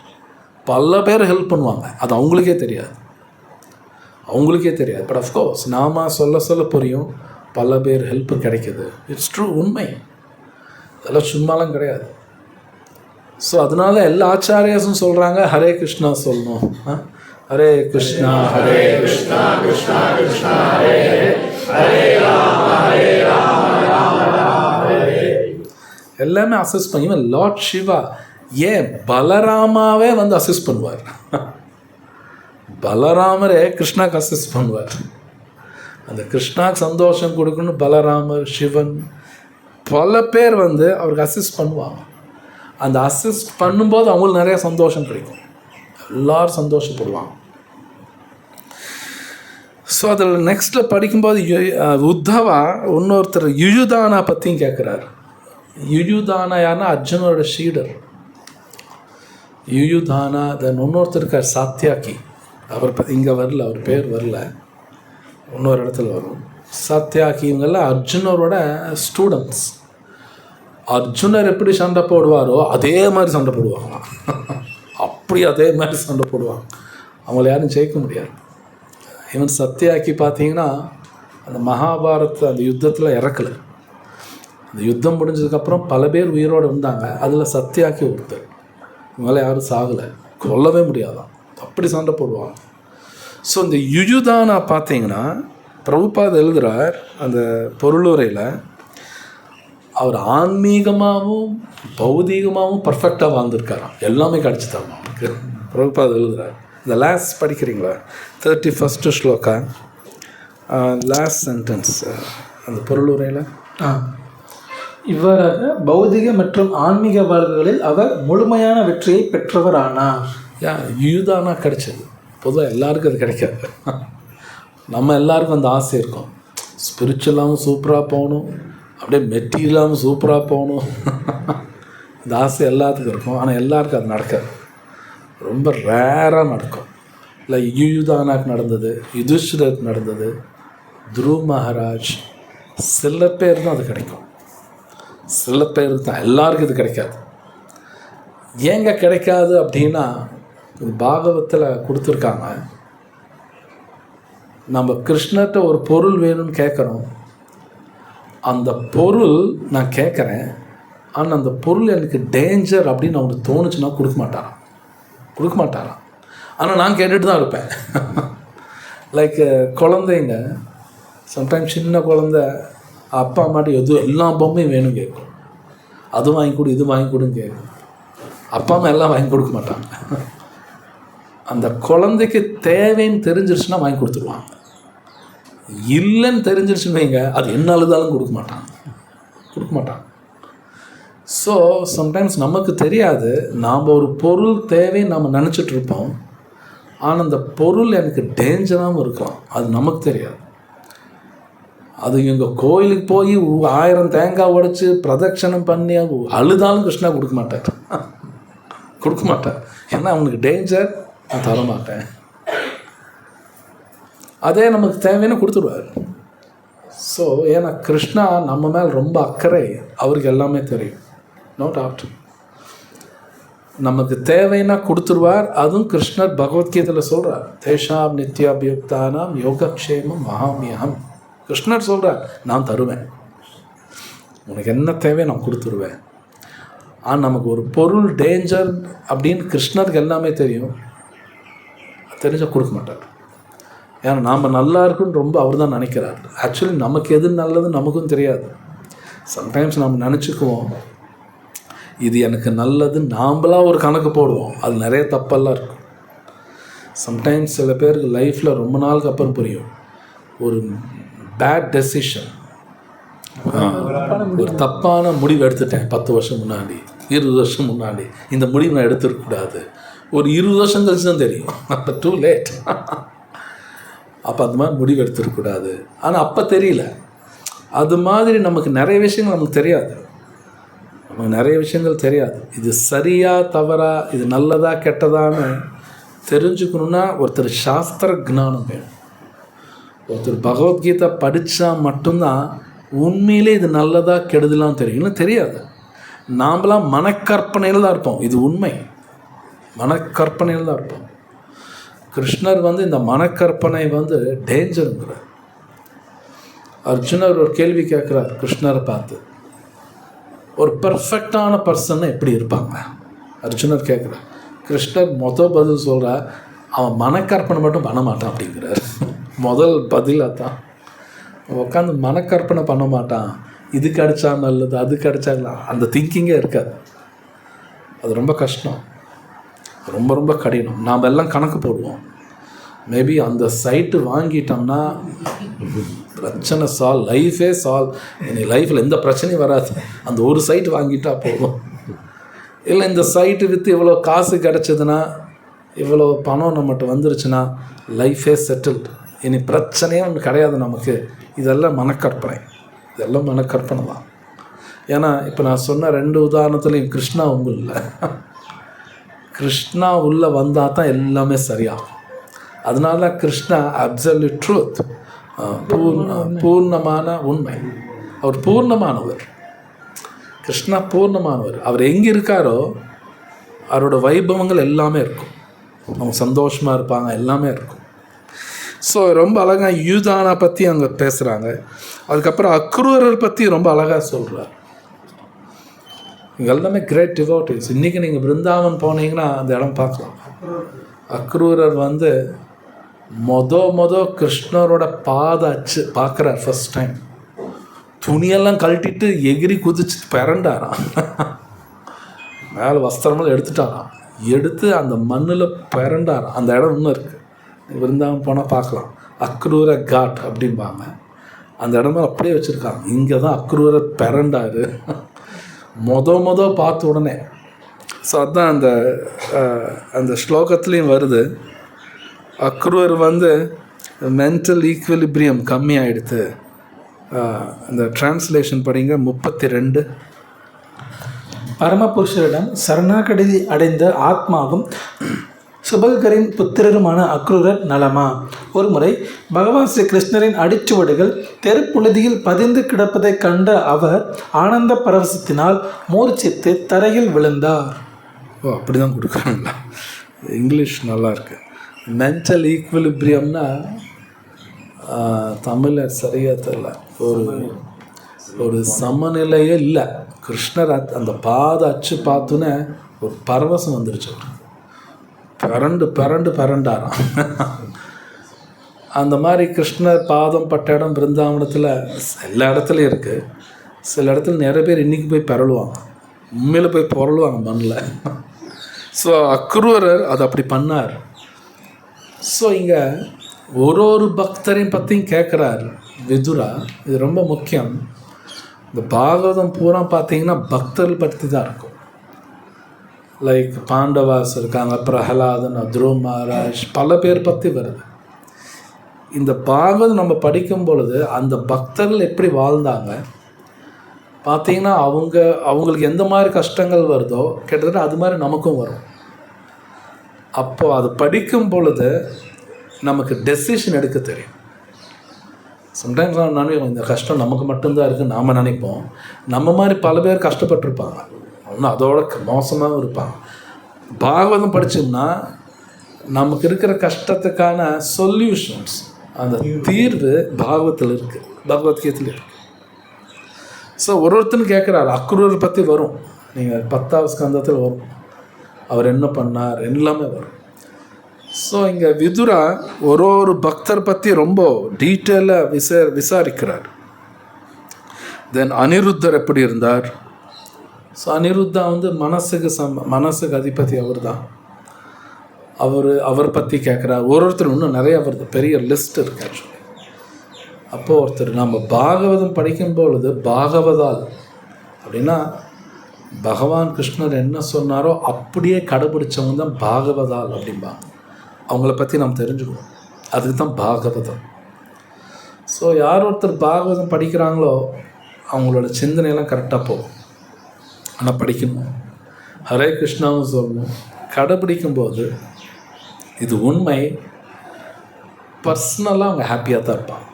பல பேர் ஹெல்ப் பண்ணுவாங்க. அது அவங்களுக்கே தெரியாது. பட் அஃப்கோர்ஸ் நாம சொல்ல புரியும், பல பேர் ஹெல்ப் கிடைக்கிது. இட்ஸ் ட்ரூ, உண்மை. அதெல்லாம் சும்மாலாம் கிடையாது. ஸோ அதனால எல்லா ஆச்சாரியாஸும் சொல்கிறாங்க ஹரே கிருஷ்ணா சொல்லணும். ஹரே கிருஷ்ணா ஹரே கிருஷ்ணா கிருஷ்ணா கிருஷ்ணா ஹரே ஹரே, ஹரே ராம ஹரே ராம ராம ராம ஹரே. எல்லாமே அசிஸ்ட் பண்ணி லார்ட் சிவா, ஏன் பலராமாவே வந்து அசிஸ்ட் பண்ணுவார். பலராமரே கிருஷ்ணாக்கு அசிஸ்ட் பண்ணுவார். அந்த கிருஷ்ணாக்கு சந்தோஷம் கொடுக்கணும் பலராமர், சிவன், பல பேர் வந்து அவருக்கு அசிஸ்ட் பண்ணுவாங்க. அந்த அசிஸ்ட் பண்ணும்போது அவங்களுக்கு நிறைய சந்தோஷம் கிடைக்கும். எல்லோரும் சந்தோஷப்படுவாங்க. ஸோ அதில் நெக்ஸ்ட்டில் படிக்கும்போது உத்தவா இன்னொருத்தர் யுயுதானா பற்றியும் கேட்குறாரு. யுயுதானா யாருன்னா அர்ஜுனோட ஷீடர் யுயுதானா. தென் இன்னொருத்தர் இருக்கார் சாத்தியாக்கி. அவர் இங்கே வரல, அவர் பேர் வரல, இன்னொரு இடத்துல வரும். சாத்தியாக்கி இவங்கெல்லாம் அர்ஜுனரோட ஸ்டூடெண்ட்ஸ். அர்ஜுனர் எப்படி சண்டை போடுவாரோ அதே மாதிரி சண்டை போடுவாங்க. அப்படி அதே மாதிரி சண்டை போடுவாங்க. அவங்கள யாரும் ஜெயிக்க முடியாது. ஈவன் சத்யாக்கி பார்த்தீங்கன்னா அந்த மகாபாரத் அந்த யுத்தத்தில் இறக்கலை. அந்த யுத்தம் முடிஞ்சதுக்கப்புறம் பல பேர் உயிரோடு இருந்தாங்க. அதில் சத்யாக்கி ஒருத்தர். இவங்களாம் யாரும் சாகலை, கொல்லவே முடியாதான், அப்படி சண்டை போடுவாங்க. ஸோ இந்த யுயுதானா பார்த்தீங்கன்னா பிரபுபாத் எழுதுகிறார் அந்த பொருளுரையில், அவர் ஆன்மீகமாகவும் பௌதீகமாகவும் பர்ஃபெக்டாக வாழ்ந்துருக்காராம். எல்லாமே கிடச்சி தரணும் அவருக்கு. பிரபுபாத் எழுதுகிறார். இந்த லாஸ்ட் படிக்கிறீங்களா? 31st ஸ்லோகா, லாஸ்ட் சென்டென்ஸ் அந்த பொருளுரையில். இவ்வாறாக பௌதிக மற்றும் ஆன்மீக வாழ்வுகளில் அவர் முழுமையான வெற்றியை பெற்றவர் ஆனார். யுயுதானா கிடைச்சது. பொதுவாக எல்லாருக்கும் அது கிடைக்காது. நம்ம எல்லாருக்கும் அந்த ஆசை இருக்கும், ஸ்பிரிச்சுவலாகவும் சூப்பராக போகணும், அப்படியே மெட்டீரியலாகவும் சூப்பராக போகணும். இந்த ஆசை எல்லாத்துக்கும் இருக்கும். ஆனால் எல்லாருக்கும் அது நடக்காது, ரொம்ப ரேராக நடக்கும். இல்லை யுயுதானாக்கு நடந்தது, யுதிஷ்டிரருக்கு நடந்தது, துருவ மகாராஜ், சில பேர் தான் அது கிடைக்கும், சில பேர் தான். எல்லாருக்கும் இது கிடைக்காது. ஏங்க கிடைக்காது அப்படின்னா, பாகவத்தில் கொடுத்துருக்காங்க, நம்ம கிருஷ்ணர்கிட்ட ஒரு பொருள் வேணும்னு கேட்குறோம், அந்த பொருள் நான் கேட்குறேன், ஆனால் அந்த பொருள் எனக்கு டேஞ்சர் அப்படின்னு அவனுக்கு தோணுச்சுன்னா கொடுக்க மாட்டாராம். ஆனால் நான் கேட்டுட்டு தான் இருப்பேன். லைக் குழந்தைங்க சம்டைம்ஸ், சின்ன குழந்த அப்பா அம்மாட்ட எல்லா பொம்மையும் வேணும் கேட்கும், அது வாங்கி கொடு இது வாங்கி கொடுன்னு கேட்கும். அப்பா அம்மா எல்லாம் வாங்கி கொடுக்க மாட்டாங்க. அந்த குழந்தைக்கு தேவைன்னு தெரிஞ்சிருச்சுன்னா வாங்கி கொடுத்துருவாங்க. இல்லைன்னு தெரிஞ்சிருச்சுன்னு வைங்க, அது என்ன அழுதாலும் கொடுக்க மாட்டாங்க. ஸோ சம்டைம்ஸ் நமக்கு தெரியாது, நாம் ஒரு பொருள் தேவைன்னு நம்ம நினச்சிட்ருப்போம், ஆனால் அந்த பொருள் எனக்கு டேஞ்சராகவும் இருக்கலாம், அது நமக்கு தெரியாது. அது எங்கள் கோயிலுக்கு போய் 1000 தேங்காய் உடைச்சி பிரதட்சணம் பண்ணி அழுதாலும் கிருஷ்ணா கொடுக்க மாட்டேன். ஏன்னா அவனுக்கு டேஞ்சர், நான் தரமாட்டேன். அதே நமக்கு தேவைன்னு கொடுத்துருவார். ஸோ ஏன்னா கிருஷ்ணா நம்ம மேலே ரொம்ப அக்கறை, அவருக்கு எல்லாமே தெரியும், நோ டவுட். நமக்கு தேவைன்னா கொடுத்துருவார். அதுவும் கிருஷ்ணர் பகவத்கீதையில் சொல்கிறார், தேஷாம் நித்யாபியுக்தானாம் யோகக்ஷேமம் மகாமியம். கிருஷ்ணர் சொல்கிறார், நான் தருவேன், உனக்கு என்ன தேவையோ நான் கொடுத்துருவேன். ஆனால் நமக்கு ஒரு பொருள் டேஞ்சர் அப்படின்னு கிருஷ்ணருக்கு எல்லாமே தெரியும், தெரிஞ்சால் கொடுக்க மாட்டார். ஏன்னா நாம் நல்லா இருக்குன்னு ரொம்ப அவர் தான் நினைக்கிறார். ஆக்சுவலி நமக்கு எது நல்லது நமக்கும் தெரியாது. சம்டைம்ஸ் நம்ம நினச்சிக்குவோம் இது எனக்கு நல்லது, நாம்பளாக ஒரு கணக்கு போடுவோம், அது நிறைய தப்பெல்லாம் இருக்கும். சம்டைம்ஸ் சில பேருக்கு லைஃப்பில் ரொம்ப நாளுக்கு அப்புறம் புரியும், ஒரு பேட் டெசிஷன், ஒரு தப்பான முடிவு எடுத்துட்டேன் 10 வருஷம் முன்னாடி, 20 வருஷம் முன்னாடி, இந்த முடிவு நான் எடுத்துருக்கக்கூடாது. ஒரு 20 வருஷம் கழிச்சு தான் தெரியும், அப்போ டூ லேட். அப்போ அந்த மாதிரி முடிவு எடுத்துருக்கக்கூடாது. ஆனால் அப்போ தெரியல. அது மாதிரி நமக்கு நிறைய விஷயங்கள் நமக்கு தெரியாது, நிறைய விஷயங்கள் தெரியாது. இது சரியா தவறா, இது நல்லதா கெட்டதான்னு தெரிஞ்சுக்கணுன்னா ஒருத்தர் சாஸ்திர ஞானம் வேணும். ஒருத்தர் பகவத்கீதை படித்தா மட்டும்தான் உண்மையிலே இது நல்லதா கெடுதலாம் தெரியும். இன்னும் தெரியாது. நாம்லாம் மனக்கற்பனையில் தான் இருப்போம், இது உண்மை, மனக்கற்பனையில் தான் இருப்போம். கிருஷ்ணர் இந்த மனக்கற்பனை டேஞ்சருங்கிறார். அர்ஜுனர் ஒரு கேள்வி கேட்குறார் கிருஷ்ணரை பார்த்து, ஒரு பர்ஃபெக்டான பர்சன் எப்படி இருப்பாங்க அர்ஜுனர் கேட்குறார். கிருஷ்ணர் பதில் சொல்கிறார், அவன் மனக்கற்பனை மட்டும் பண்ண மாட்டான் அப்படிங்கிறார். முதல் பதிலாக தான் உட்காந்து மனக்கற்பனை பண்ண மாட்டான், இது கிடைச்சா நல்லது அது கிடைச்சா இல்லை, அந்த திங்கிங்கே இருக்காது. அது ரொம்ப கஷ்டம், ரொம்ப ரொம்ப கடினம். நாம் எல்லாம் கணக்கு போடுவோம். மேபி அந்த சைட்டு வாங்கிட்டோம்னா பிரச்சனை சால்வ், லைஃபே சால்வ், எனக்கு லைஃப்பில் எந்த பிரச்சனையும் வராது, அந்த ஒரு சைட்டு வாங்கிட்டா போதும். இல்லை இந்த சைட்டு விற்று இவ்வளோ காசு கிடச்சிதுன்னா, இவ்வளோ பணம் நம்மகிட்ட வந்துருச்சுன்னா லைஃபே செட்டில்டு, இனி பிரச்சனையே ஒன்று கிடையாது நமக்கு. இதெல்லாம் மனக்கற்பனை, இதெல்லாம் மனக்கற்பனை தான். ஏன்னா இப்போ நான் சொன்ன 2 உதாரணத்துலையும் கிருஷ்ணா இல்லை, கிருஷ்ணா உள்ளே வந்தால் தான் எல்லாமே சரியாகும். அதனால கிருஷ்ணா அப்சல்யூட் ட்ரூத், பூர்ணமான உண்மை. அவர் பூர்ணமானவர், கிருஷ்ணா பூர்ணமானவர். அவர் எங்கே இருக்காரோ அவரோட வைபவங்கள் எல்லாமே இருக்கும். அவங்க சந்தோஷமாக இருப்பாங்க, எல்லாமே இருக்கும். ஸோ ரொம்ப அழகாக யூதானா பற்றி அங்கே பேசுகிறாங்க. அதுக்கப்புறம் அக்ரூரர் பற்றி ரொம்ப அழகாக சொல்கிறார். இங்கே எல்லாமே கிரேட் டிவோட்டிஸ். இன்றைக்கி நீங்கள் பிருந்தாவன் போனீங்கன்னா அந்த இடம் பார்க்கலாம். அக்ரூரர் வந்து மொத கிருஷ்ணரோட பாத அச்சு பார்க்குறார் ஃபர்ஸ்ட் டைம். துணியெல்லாம் கழட்டிட்டு எகிரி குதிச்சு பிறண்டாராம். மேலே வஸ்திரமெல்லாம் எடுத்துட்டாராம். எடுத்து அந்த மண்ணில் பிறண்டாராம். அந்த இடம் இன்னும் இருக்குது. விருந்தாவன் போனால் பார்க்கலாம். அக்ரூர காட் அப்படிம்பாங்க. அந்த இடமே அப்படியே வச்சுருக்காங்க. இங்கே தான் அக்ரூரர் பிறண்டார் மொத பார்த்த உடனே. ஸோ அதுதான் அந்த ஸ்லோகத்துலேயும் வருது. அக்ரூர் வந்து மென்டல் ஈக்குவலிபிரியம் கம்மி ஆகிடுது. அந்த டிரான்ஸ்லேஷன் படிங்க 32. பரமபுருஷரிடம் சரணாகதி அடைந்த ஆத்மாவும் சுபகரின் புத்திரருமான அக்ரூரர் நலமா? ஒருமுறை பகவான் ஸ்ரீ கிருஷ்ணரின் அடிச்சுவடுகள் தெருப்புழுதியில் பதிந்து கிடப்பதை கண்ட அவர் ஆனந்த பரவசத்தினால் மூர்ச்சித்து தரையில் விழுந்தார். ஓ, அப்படி தான் கொடுக்குறாங்களா? இங்கிலீஷ் நல்லா இருக்கு. மென்டல் ஈக்குவலிபிரியம்னா தமிழில் சரியாக தெரியல. ஒரு சமநிலையே இல்லை. கிருஷ்ணர் அந்த பாத அச்சு பார்த்தோன்னே ஒரு பரவசம் வந்துருச்சு. பரண்டாராம். அந்த மாதிரி கிருஷ்ணர் பாதம் பட்ட இடம் பிருந்தாவனத்தில் எல்லா இடத்துலையும் இருக்குது. சில இடத்துல நிறைய பேர் இன்றைக்கி போய் பிறழுவாங்க, உண்மையில் போய் புரளுவாங்க மண்ணில். ஸோ அக்ரூரர் அது அப்படி பண்ணார். ஸோ இங்கே ஒரு பக்தரையும் பற்றியும் கேட்குறார் விதுரா. இது ரொம்ப முக்கியம். இந்த பாகவதம் பூரா பார்த்தீங்கன்னா பக்தர்கள் பற்றி தான் இருக்கும். லைக் பாண்டவாஸ் இருக்காங்க, பிரஹலாதன், துருவ மகாராஜ், பல பேர் பற்றி வருது. இந்த பாகவதம் நம்ம படிக்கும் பொழுது அந்த பக்தர்கள் எப்படி வாழ்ந்தாங்க பார்த்தீங்கன்னா, அவங்களுக்கு எந்த மாதிரி கஷ்டங்கள் வருதோ கிட்டத்தட்ட அது மாதிரி நமக்கும் வரும். அப்போது அது படிக்கும் பொழுது நமக்கு டெசிஷன் எடுக்க தெரியும். சம்டைம்ஸ் நான் நினைப்போம் இந்த கஷ்டம் நமக்கு மட்டும்தான் இருக்குது நாம் நினைப்போம். நம்ம மாதிரி பல பேர் கஷ்டப்பட்டுருப்பாங்க, இன்னும் அதோட மோசமாகவும் இருப்பாங்க. பாகவதம் படித்தோம்னா நமக்கு இருக்கிற கஷ்டத்துக்கான சொல்யூஷன்ஸ், அந்த தீர்வு பாகவத்தில் இருக்குது, பகவத்கீதையில் இருக்குது. ஸோ ஒருத்தனும் கேட்குறாரு. அக்ரூர் பற்றி வரும், நீங்கள் 10வது ஸ்கந்தத்தில் வரும், அவர் என்ன பண்ணார் எல்லாமே வரும். ஸோ இங்கே விதுரா ஒரு பக்தர் பற்றி ரொம்ப டீட்டெயிலாக விசாரிக்கிறார். தென் அனிருத்தர் எப்படி இருந்தார்? ஸோ அனிருத்தா வந்து மனசுக்கு அதிபதி அவர் தான். அவர் பற்றி கேட்குறார். ஒருத்தர் இன்னும் நிறைய வருது, பெரிய லிஸ்ட் இருக்கு ஆக்சுவலி. அப்போது ஒருத்தர் நம்ம பாகவதம் படிக்கும்பொழுது பாகவதால் அப்படின்னா பகவான் கிருஷ்ணர் என்ன சொன்னாரோ அப்படியே கடைபிடிச்சவங்க தான் பாகவதால் அப்படிம்பாங்க. அவங்கள பற்றி நம்ம தெரிஞ்சுக்கணும், அதுக்கு தான் பாகவதம். ஸோ யார் ஒருத்தர் பாகவதம் படிக்கிறாங்களோ அவங்களோட சிந்தனையெல்லாம் கரெக்டாக போகும். ஆனால் படிக்கணும், ஹரே கிருஷ்ணாவும் சொல்லணும். கடைபிடிக்கும்போது இது உண்மை, பர்சனலாக அவங்க ஹாப்பியாக தான் இருப்பாங்க.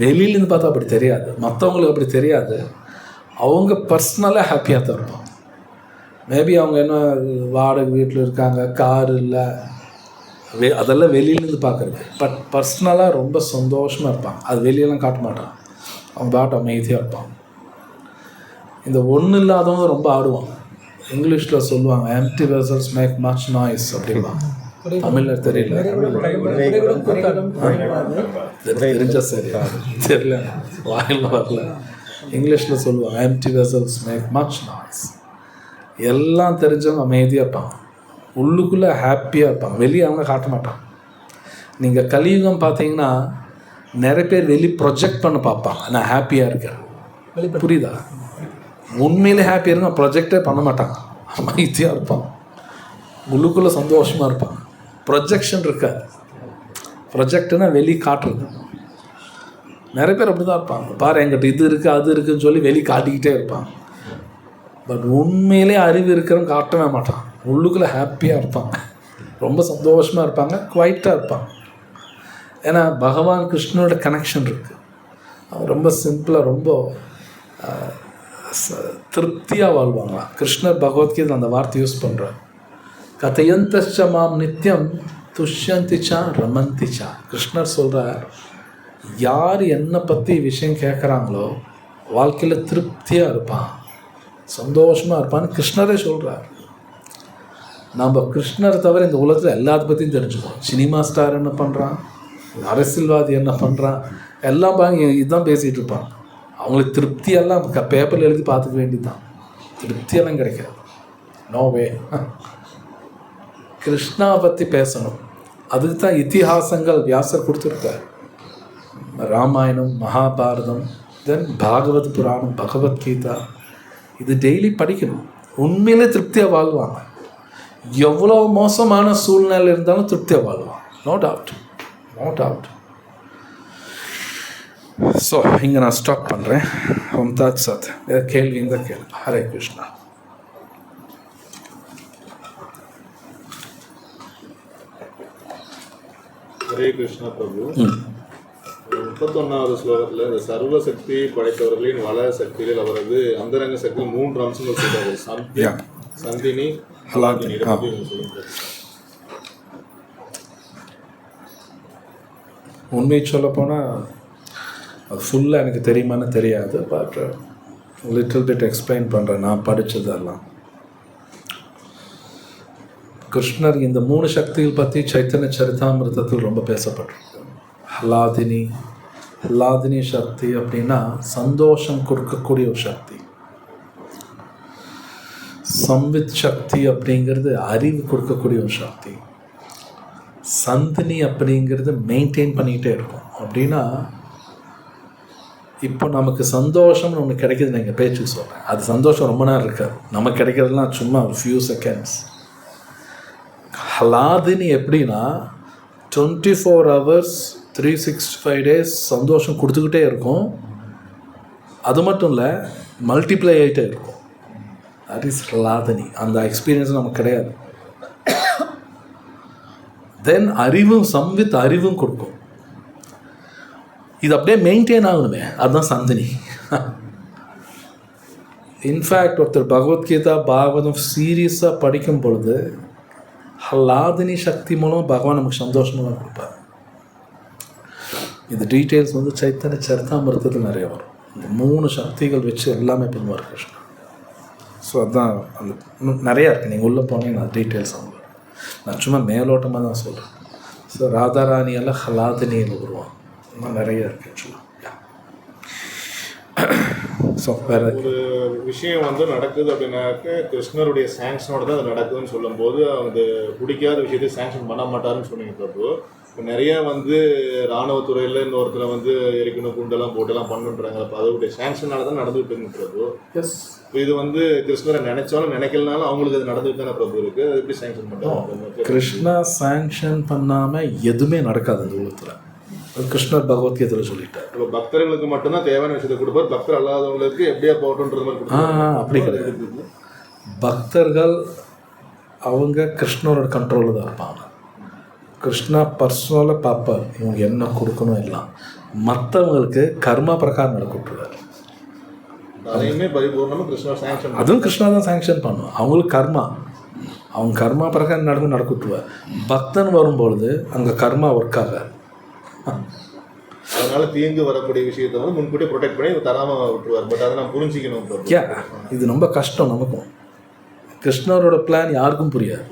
வெளியிலேருந்து பார்த்தா அப்படி தெரியாது, மற்றவங்களுக்கு அப்படி தெரியாது. அவங்க பர்சனலாக ஹாப்பியாக தான் இருப்பாங்க. மேபி அவங்க என்ன வாடகை வீட்டில் இருக்காங்க, கார் இல்லை, அதெல்லாம் வெளியிலேருந்து பார்க்குறது. பட் பர்சனலாக ரொம்ப சந்தோஷமாக இருப்பாங்க. அது வெளியெல்லாம் காட்ட மாட்டாங்க, அவங்க பாட்டு அமைதியாக இருப்பாங்க. இந்த ஒன்றும் இல்லாதவங்க ரொம்ப ஆடுவாங்க. இங்கிலீஷில் சொல்லுவாங்க empty vessels make much noise அப்படிம்பாங்க. தமிழில் தெரியல, தெரிஞ்ச சரியா தெரியல, வாயில் வரல. இங்கிலீஷில் சொல்லுவாங்க empty vessels make much noise. எல்லாம் தெரிஞ்சவங்க அமைதியாக இருப்பாங்க, உள்ளுக்குள்ளே ஹாப்பியாக இருப்பாங்க, வெளியே அவங்க காட்ட மாட்டாங்க. நீங்கள் கலியுகம் பார்த்தீங்கன்னா நிறைய பேர் வெளியே ப்ரொஜெக்ட் பண்ண பார்ப்பாங்க, நான் ஹாப்பியாக இருக்கேன். புரியுதா? உண்மையிலே ஹாப்பியாக இருந்தால் ப்ரொஜெக்டே பண்ண மாட்டாங்க, அமைதியாக இருப்பாங்க, உள்ளுக்குள்ளே சந்தோஷமாக இருப்பாங்க. ப்ரொஜெக்ஷன் இருக்காது. ப்ரொஜெக்ட்னா வெளியே காட்டுறது. நிறைய பேர் அப்படி தான் இருப்பாங்க. பாரு எங்கிட்ட இது இருக்குது அது இருக்குதுன்னு சொல்லி வெளியே காட்டிக்கிட்டே இருப்பாங்க. பட் உண்மையிலே அறிவு இருக்கிறவங்க காட்டவே மாட்டாங்க, உள்ளுக்குள்ளே ஹாப்பியாக இருப்பாங்க, ரொம்ப சந்தோஷமாக இருப்பாங்க, குவைட்டாக இருப்பாங்க. ஏன்னா பகவான் கிருஷ்ணனோட கனெக்ஷன் இருக்குது. அவங்க ரொம்ப சிம்பிளாக ரொம்ப திருப்தியாக வாழ்வாங்களாம். கிருஷ்ணர் பகவத்கீதை அந்த வார்த்தை யூஸ் பண்ணுறார். கதையந்தச்ச மாம் நித்தியம் துஷ்யந்திச்சா ரமந்திச்சா. கிருஷ்ணர் சொல்கிறார், யார் என்னை பற்றி விஷயம் கேட்குறாங்களோ வாழ்க்கையில் திருப்தியாக இருப்பான், சந்தோஷமாக இருப்பான்னு கிருஷ்ணரே சொல்கிறார். நம்ம கிருஷ்ணரை தவிர இந்த உலகத்தில் எல்லாத்த பற்றியும் தெரிஞ்சுக்கணும். சினிமா ஸ்டார் என்ன பண்ணுறான், அரசியல்வாதி என்ன பண்ணுறான், எல்லாம் பாங்க இதுதான் பேசிகிட்டு இருப்பான். அவங்களுக்கு திருப்தியெல்லாம் பேப்பரில் எழுதி பார்த்துக்க வேண்டியதுதான். திருப்தியெல்லாம் கிடைக்காது. நோ வே. கிருஷ்ணா பற்றி பேசணும். அதுக்கு தான் இத்திஹாசங்கள் வியாசர் கொடுத்துருக்கார். ராமாயணம், மகாபாரதம், தென் பாகவத் புராணம், பகவத்கீதா, இது டெய்லி படிக்கணும். உண்மையிலே திருப்தியாக வாழ்வாங்க. எவ்வளோ மோசமான சூழ்நிலை இருந்தாலும் திருப்தியாக வாழ்வான். No doubt, no doubt. So இங்கே நான் ஸ்டாப் பண்ணுறேன். ஓம் தத் சத். கேள்வி இந்த கேள்வி. ஹரே கிருஷ்ணா. ஹரே கிருஷ்ணா பிரபு. 31வது ஸ்லோகத்தில் இந்த சர்வ சக்தி படைத்தவர்களின் வள சக்தியில் அவரது அந்தரங்க சக்தி 3 அம்சங்கள் சொல்றாரு. சந்தினி, ஹலாதினி. உண்மை சொல்ல போனால் அது ஃபுல்லாக எனக்கு தெரியுமான்னு தெரியாது. பட் லிட்டில் பிட் எக்ஸ்பிளைன் பண்ணுறேன் நான் படித்ததெல்லாம். கிருஷ்ணர் இந்த 3 சக்திகள் பற்றி சைத்தன்ய சரிதாமிருதத்தில் ரொம்ப பேசப்பட்டிருக்கு. ஹலாதினி, ஹலாதினி சக்தி அப்படின்னா சந்தோஷம் கொடுக்கக்கூடிய ஒரு சக்தி. சம்வித் சக்தி அப்படிங்கிறது அறிவு கொடுக்கக்கூடிய ஒரு சக்தி. சந்தினி அப்படிங்கிறது மெயின்டைன் பண்ணிக்கிட்டே இருக்கும். அப்படின்னா இப்போ நமக்கு சந்தோஷம்னு ஒன்று கிடைக்கிது, நீங்கள் பேச்சுக்கு சொல்கிறேன். அது சந்தோஷம் ரொம்ப நேரம் இருக்காது. நமக்கு கிடைக்கிறதுலாம் சும்மா ஒரு ஃபியூ செகண்ட்ஸ். ஹலாதினி எப்படின்னா 24 hours 365 days சந்தோஷம் கொடுத்துக்கிட்டே இருக்கும். அது மட்டும் இல்லை, மல்டிப்ளை ஆகிட்டே இருக்கும். தட் இஸ் ஹலாதினி. அந்த எக்ஸ்பீரியன்ஸ் நமக்கு கிடையாது. தென் அறிவும், சம்வித் அறிவும் கொடுக்கும். இது அப்படியே மெயின்டைன் ஆகணுமே, அதுதான் சந்தினி. இன்ஃபேக்ட் ஒருத்தர் பகவத்கீதா பாகவதம் சீரியஸாக படிக்கும் பொழுது ஹலாதினி சக்தி மூலம் பகவான் நமக்கு சந்தோஷமாக கொடுப்பார். இது டீட்டெயில்ஸ் வந்து சைத்தன்ய சரிதாமிருதத்தில் நிறைய வரும். இந்த 3 சக்திகள் வச்சு எல்லாமே பண்ணுவார் கிருஷ்ணன். ஸோ அதுதான் அந்த இன்னும் நிறையா இருக்குது. நீங்கள் உள்ளே போனீங்க நான் டீட்டெயில்ஸ் அவங்க நான் சும்மா மேலோட்டமாக தான் சொல்கிறேன். ஸோ ராதாராணியெல்லாம் ஹலாதினியில் வருவான். இன்னும் நிறைய இருக்குது ஆக்சுவலாக. ஸோ வேறு ஒரு விஷயம் வந்து நடக்குது அப்படின்னாக்க கிருஷ்ணருடைய சாங்ஷனோட தான் அது நடக்குதுன்னு சொல்லும்போது அது பிடிக்காத விஷயத்தை சாங்ஷன் பண்ண மாட்டாருன்னு சொன்னீங்க பிரபு. இப்போ நிறையா வந்து இராணுவத்துறையில் இன்னொருத்தரை வந்து எரிக்கணும், குண்டெல்லாம் போட்டெல்லாம் பண்ணுன்றாங்க. அப்போ அதோடைய சாங்ஷனால தான் நடந்துகிட்டு இருக்கு பிரபு. எஸ், இது வந்து கிருஷ்ணரை நினைச்சாலும் நினைக்கலனாலும் அவங்களுக்கு அது நடந்துட்டு தானே பிரபு இருக்குது. அது எப்படி சாங்ஷன் பண்ணுறாங்க? கிருஷ்ணா சாங்ஷன் பண்ணாமல் எதுவுமே நடக்காது அந்த உலகத்தில். அது கிருஷ்ணர் பகவத்கீதையில் சொல்லிட்டார். இப்போ பக்தர்களுக்கு மட்டும்தான் தேவையான விஷயத்தை கொடுப்பார், பக்தர் அல்லாதவங்களுக்கு எப்படியா போகட்டுன்றது மாதிரி கொடுப்பார். அப்படி கிடையாது. பக்தர்கள் அவங்க கிருஷ்ணரோட கண்ட்ரோலில் தான் இருப்பாங்க. கிருஷ்ணா பர்சனலாக பார்ப்பார் இவங்க என்ன கொடுக்கணும் எல்லாம். மற்றவங்களுக்கு கர்மா பிரகாரம் நடக்கிட்டுருவார். அதையுமே பரிபூர்ணமாக கிருஷ்ணா சாங்ஷன், அதுவும் கிருஷ்ணா தான் சாங்ஷன் பண்ணும். அவங்களுக்கு கர்மா, அவங்க கர்மா பிரகாரம் நடக்கிட்டுருவார். பக்தன் வரும்பொழுது அங்கே கர்மா ஒர்க் ஆகாது. அதனால தீங்கு வரக்கூடிய விஷயத்தை வந்து முன்கூட்டியே ப்ரொடெக்ட் பண்ணி தராமல் விட்டுருவார். பட் அதை நான் புரிஞ்சிக்கணும். இது ரொம்ப கஷ்டம் நமக்கும். கிருஷ்ணரோட பிளான் யாருக்கும் புரியாது.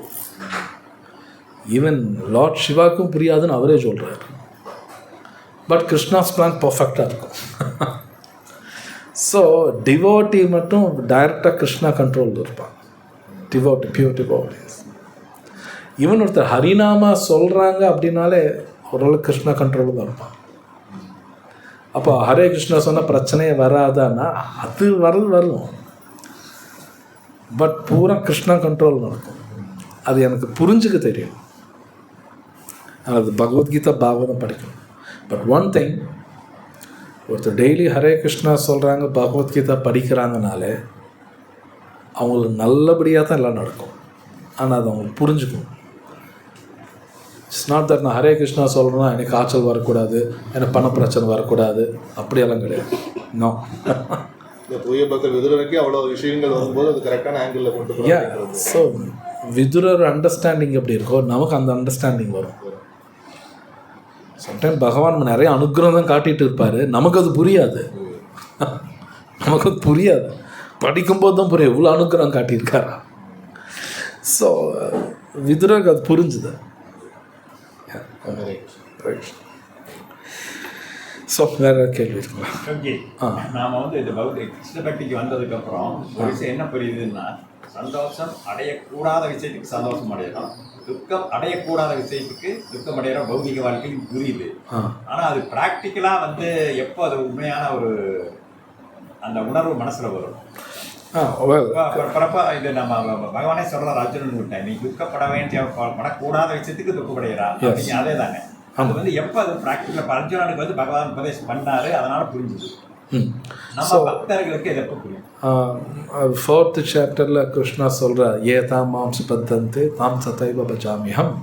ஈவன் லார்ட் சிவாக்கும் புரியாதுன்னு அவரே சொல்கிறார். பட் கிருஷ்ணாஸ் பிளான் பர்ஃபெக்டாக இருக்கும். ஸோ டிவோட்டி மட்டும் டைரெக்டாக கிருஷ்ணா கண்ட்ரோலில் இருப்பான். Devotee, pure devotees. ஈவன் ஒருத்தர் ஹரிநாமா சொல்கிறாங்க அப்படின்னாலே ஓரளவுக்கு கிருஷ்ணா கண்ட்ரோலில் தான் இருப்பான். அப்போ ஹரே கிருஷ்ணா சொன்னால் பிரச்சனையே வராதான்னா அது வரும். பட் பூரா கிருஷ்ணா கண்ட்ரோல் நடக்கும். அது எனக்கு புரிஞ்சுக்க தெரியும். அது பகவத்கீதா பாகவதம் படிக்கணும். பட் ஒன் திங், ஒருத்தர் டெய்லி ஹரே கிருஷ்ணா சொல்கிறாங்க, பகவத்கீதா படிக்கிறாங்கனாலே அவங்களுக்கு நல்லபடியாக தான் எல்லாம் நடக்கும். ஆனால் அது அவங்களுக்கு புரிஞ்சுக்கணும். இட்ஸ் நாட் தட் நான் ஹரே கிருஷ்ணா சொல்கிறேன்னா எனக்கு காய்ச்சல் வரக்கூடாது, எனக்கு பண பிரச்சனை வரக்கூடாது, அப்படியெல்லாம் கிடையாது. இன்னும் இந்த தூய பக்தர் விதுரனுக்கு அவ்வளோ விஷயங்கள் வரும்போது அது கரெக்டான ஆங்கிளில் கொண்டு போய். ஸோ விதுரர் அண்டர்ஸ்டாண்டிங் எப்படி இருக்கோ நமக்கு அந்த அண்டர்ஸ்டாண்டிங் வரும். சம்டைம் பகவான் நிறைய அனுகிரகம் தான் காட்டிகிட்டு இருப்பார், நமக்கு அது புரியாது. நமக்கு அது புரியாது, படிக்கும்போது தான் புரியும் இவ்வளோ அனுகிரகம் காட்டியிருக்காரா. ஸோ விதுரருக்கு அது புரிஞ்சுது. ஸோ வேறு கேள்வி இருக்குங்களா? நாம் வந்து இந்த கிருஷ்ண பக்திக்கு வந்ததுக்கப்புறம் ஒரு விஷயம் என்ன புரியுதுன்னா, சந்தோஷம் அடையக்கூடாத விஷயத்துக்கு சந்தோஷம் அடையலாம், துக்கம் அடையக்கூடாத விஷயத்துக்கு துக்கம் அடையிற பௌதிக வாழ்க்கையும் புரியுது. ஆனால் அது ப்ராக்டிக்கலாக வந்து எப்போ அது உண்மையான ஒரு அந்த உணர்வு மனசில் வரும்? பிறப்பா இது நம்ம பகவானே சொல்கிறார் அர்ஜுனன், நீ துக்கப்பட வேண்டிய படக்கூடாத விஷயத்துக்கு துக்கப்படைகிறா. அதே தானே அது வந்து எப்போ அது ப்ராக்டிக்கலாக அர்ஜுனனுக்கு வந்து பகவான் உபதேசம் பண்ணாரு, அதனால புரிஞ்சுது. நம்ம பக்தர்களுக்கு இது எப்போ புரியும்? 4th சாப்டரில் கிருஷ்ணா சொல்கிறார், ஏ தாம் மாம்ச பத்தந்தே தாம் சதைவ பஜாமியம்.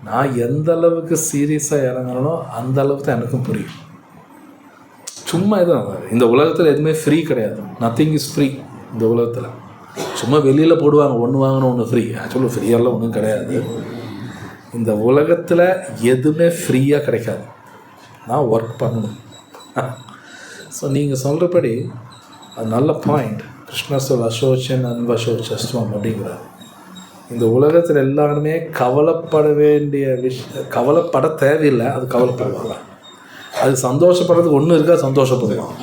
நான் எந்த அளவுக்கு சீரியஸாக இறங்கணும் அந்த அளவுக்கு தான் எனக்கும் புரியும். சும்மா எதுவும் இந்த உலகத்தில் எதுவுமே ஃப்ரீ கிடையாது. நத்திங் இஸ் ஃப்ரீ இந்த உலகத்தில். சும்மா வெளியில் போடுவாங்க ஒன்று வாங்கணும் ஒன்று ஃப்ரீ. ஆக்சுவலாக ஃப்ரீயெல்லாம் ஒன்றும் கிடையாது. இந்த உலகத்தில் எதுவுமே ஃப்ரீயாக கிடைக்காது. நான் ஒர்க் பண்ணணும். ஸோ நீங்கள் சொல்கிறபடி அது நல்ல பாயிண்ட். கிருஷ்ணர் சொல் அசோச்சன் அன்வசோச்சஸ்வம் அப்படிங்கிறார். இந்த உலகத்தில் எல்லாருமே கவலைப்பட வேண்டிய கவலைப்பட தேவையில்லை, அது கவலைப்படுவாங்க. அது சந்தோஷப்படுறதுக்கு ஒன்றும் இருக்கா, சந்தோஷப்படுவாங்க.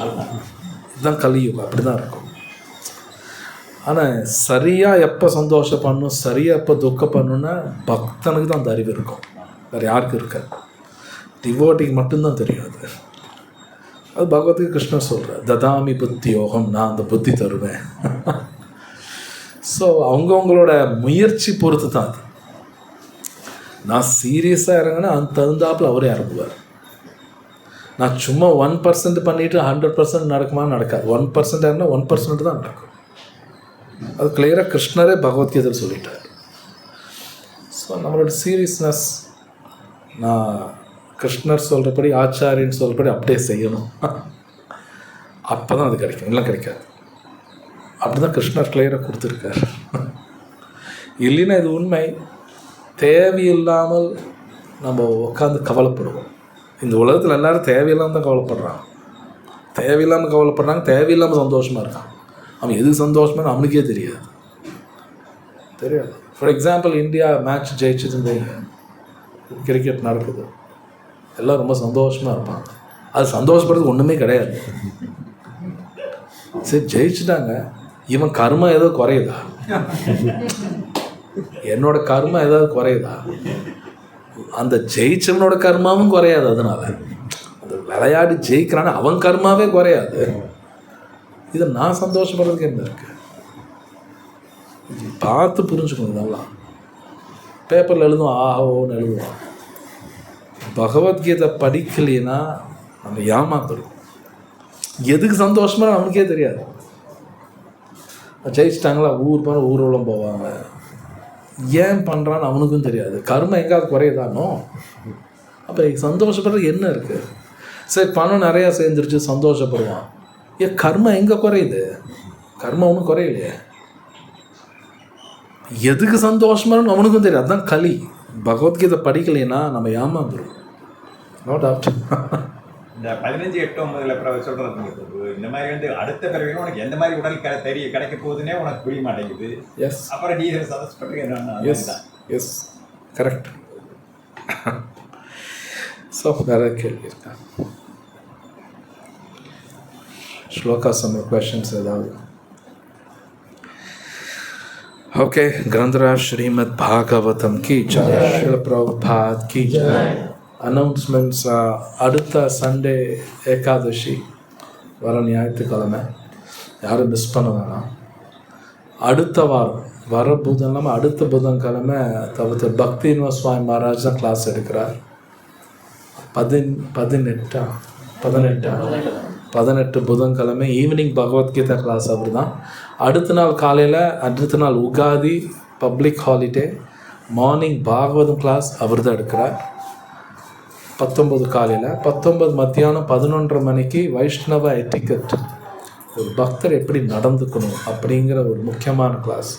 இதுதான் கலியுகம், அப்படி தான் இருக்கும். ஆனால் சரியாக எப்போ சந்தோஷப்படணும், சரியாக எப்போ துக்கப்படணுன்னா பக்தனுக்கு தான் அந்த அறிவு இருக்கும், வேறு யாருக்கும் இருக்காது. டிவோட்டிக்கு மட்டும்தான் தெரியும். அது பகவத்கீதை கிருஷ்ணர் சொல்கிறார், ததாமி புத்தி யோகம், நான் அந்த புத்தி தருவேன். ஸோ அவங்கவுங்களோட முயற்சி பொறுத்து தான் அது. நான் சீரியஸாக இறங்கினா அந்த தகுந்தாப்பில் அவரே இறங்குவார். நான் சும்மா 1% பண்ணிவிட்டு 100% நடக்குமான்னு நடக்காது. 1% இறங்கினா 1% தான் நடக்கும். அது கிளியராக கிருஷ்ணரே பகவத்கீதையில் சொல்லிட்டார். ஸோ நம்மளோட சீரியஸ்னஸ், நான் கிருஷ்ணர் சொல்கிறபடி ஆச்சாரியன்னு சொல்கிறபடி அப்படியே செய்யணும். அப்போ தான் அது கிடைக்கும், இல்லை கிடைக்காது. அப்படி தான் கிருஷ்ணர் கிளியராக கொடுத்துருக்கார். இல்லைன்னா இது உண்மை. தேவையில்லாமல் நம்ம உட்காந்து கவலைப்படுவோம். இந்த உலகத்தில் எல்லோரும் தேவையில்லாமல் தான் கவலைப்படுறாங்க. தேவையில்லாமல் கவலைப்படுறாங்க, தேவையில்லாமல் சந்தோஷமாக இருக்கான். அவன் எது சந்தோஷமாக அவனுக்கே தெரியாது. ஃபார் எக்ஸாம்பிள், இந்தியா மேட்ச் ஜெயிச்சது, கிரிக்கெட் நடக்குது, எல்லாம் ரொம்ப சந்தோஷமாக இருப்பாங்க. அது சந்தோஷப்படுறதுக்கு ஒன்றுமே கிடையாது. சரி ஜெயிச்சுட்டாங்க, இவன் கர்மா ஏதோ குறையுதா, என்னோட கர்மா ஏதாவது குறையுதா? அந்த ஜெயிச்சவனோட கர்மாவும் குறையாது. அதனால் அந்த விளையாடி ஜெயிக்கிறான்னு அவன் கர்மாவே குறையாது. இதை நான் சந்தோஷப்படுறதுக்கு என்ன இருக்கு? பார்த்து புரிஞ்சுக்கணும். இதெல்லாம் பேப்பரில் எழுதுவோம், ஆஹோன்னு எழுதுவோம். பகவத்கீதை படிக்கலைன்னா நம்ம ஏமாந்துடும். எதுக்கு சந்தோஷமாக அவனுக்கே தெரியாது. ஜெயிச்சிட்டாங்களா, ஊர்வலம் போவாங்க, ஏன் பண்ணுறான்னு அவனுக்கும் தெரியாது. கர்மம் எங்காவது குறையதானோ? அப்போ சந்தோஷப்படுறது என்ன இருக்குது? சரி, பணம் நிறையா சேர்ந்துருச்சு, சந்தோஷப்படுவான். ஏன் கர்மம் எங்கே குறையுது? கர்மம் ஒன்றும் குறையிலையே. எதுக்கு சந்தோஷமானு அவனுக்கும் தெரியும். அதுதான் களி. பகவத்கீதை படிக்கலைன்னா நம்ம ஏமாந்துடும். No doubt. இந்த 15:8-9 சொல்கிறது இந்த மாதிரி வந்து அடுத்த பிறவிலும் உனக்கு எந்த மாதிரி உடல் கிடைக்க போகுதுன்னே உனக்கு புரிய மாட்டேங்குது. எஸ், அப்புறம் டீசல் சதஸ்பட்டுக்கு என்ன? S S, correct. ஸோ வேறு கேள்வி இருக்கா? ஸ்லோகா சம்மர் கொஷின்ஸ் ஏதாவது? ஓகே. கிரந்தராஜ் ஸ்ரீமத் பாகவதம் கி ஜெய், ஸ்ரீல பிரபுபாத் கி ஜெய். அனௌன்ஸ்மெண்ட்ஸ், அடுத்த சண்டே ஏகாதசி வர ஞாயிற்றுக்கிழமை, யாரும் மிஸ் பண்ண வேணாம். அடுத்த வாரம் வர புதன்கிழமை, அடுத்த புதன்கிழமை தவிர்த்து பக்தி யூனிவர்ஸ் சுவாமி மகாராஜ் தான் கிளாஸ் எடுக்கிறார். 18 புதன்கிழமை ஈவினிங் பகவத்கீதா கிளாஸ் அவர் தான். அடுத்த நாள் காலையில், அடுத்த நாள் Ugadi public holiday, morning Bhagavatam class அவர் தான் எடுக்கிறார். 19 காலையில், 19 மத்தியானம், 11:30 மணிக்கு வைஷ்ணவ எட்டிக்கெட், ஒரு பக்தர் எப்படி நடந்துக்கணும் அப்படிங்கிற ஒரு முக்கியமான கிளாஸ்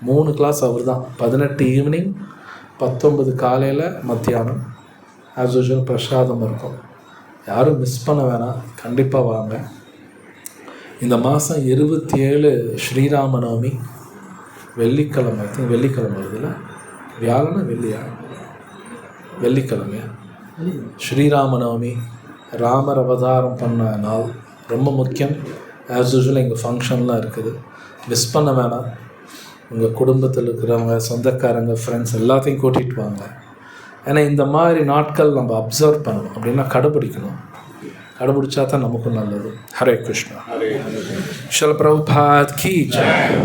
3 கிளாஸ் அவர் தான். 18 ஈவினிங், 19 காலையில், மத்தியானம். ஆஸ் யூஷுவல் பிரசாதம் இருக்கும். யாரும் மிஸ் பண்ண வேணாம், கண்டிப்பாக வாங்க. இந்த மாதம் 27 ஸ்ரீராம நவமி, வெள்ளிக்கிழமை. ஐ திங்க் வெள்ளிக்கிழமை வருதுல்ல, வியாழனா வெள்ளியா, வெள்ளிக்கிழமையா? ஸ்ரீராம நவமி, ராமர் அவதாரம் பண்ண நாள், ரொம்ப முக்கியம். ஆஸ் யூஷுவல் எங்கள் ஃபங்க்ஷன்லாம் இருக்குது, மிஸ் பண்ண வேணாம். உங்கள் குடும்பத்தில் இருக்கிறவங்க, சொந்தக்காரங்க, ஃப்ரெண்ட்ஸ் எல்லாத்தையும் கூட்டிகிட்டு வாங்க. ஏன்னா இந்த மாதிரி நாட்கள் நம்ம அப்சர்வ் பண்ணணும், அப்படின்னா கடைபிடிக்கணும். கடைபிடிச்சா தான் நமக்கும் நல்லது. ஹரே கிருஷ்ணா. ஹரே ஷில பிரபுபாத் கி ஜெய்.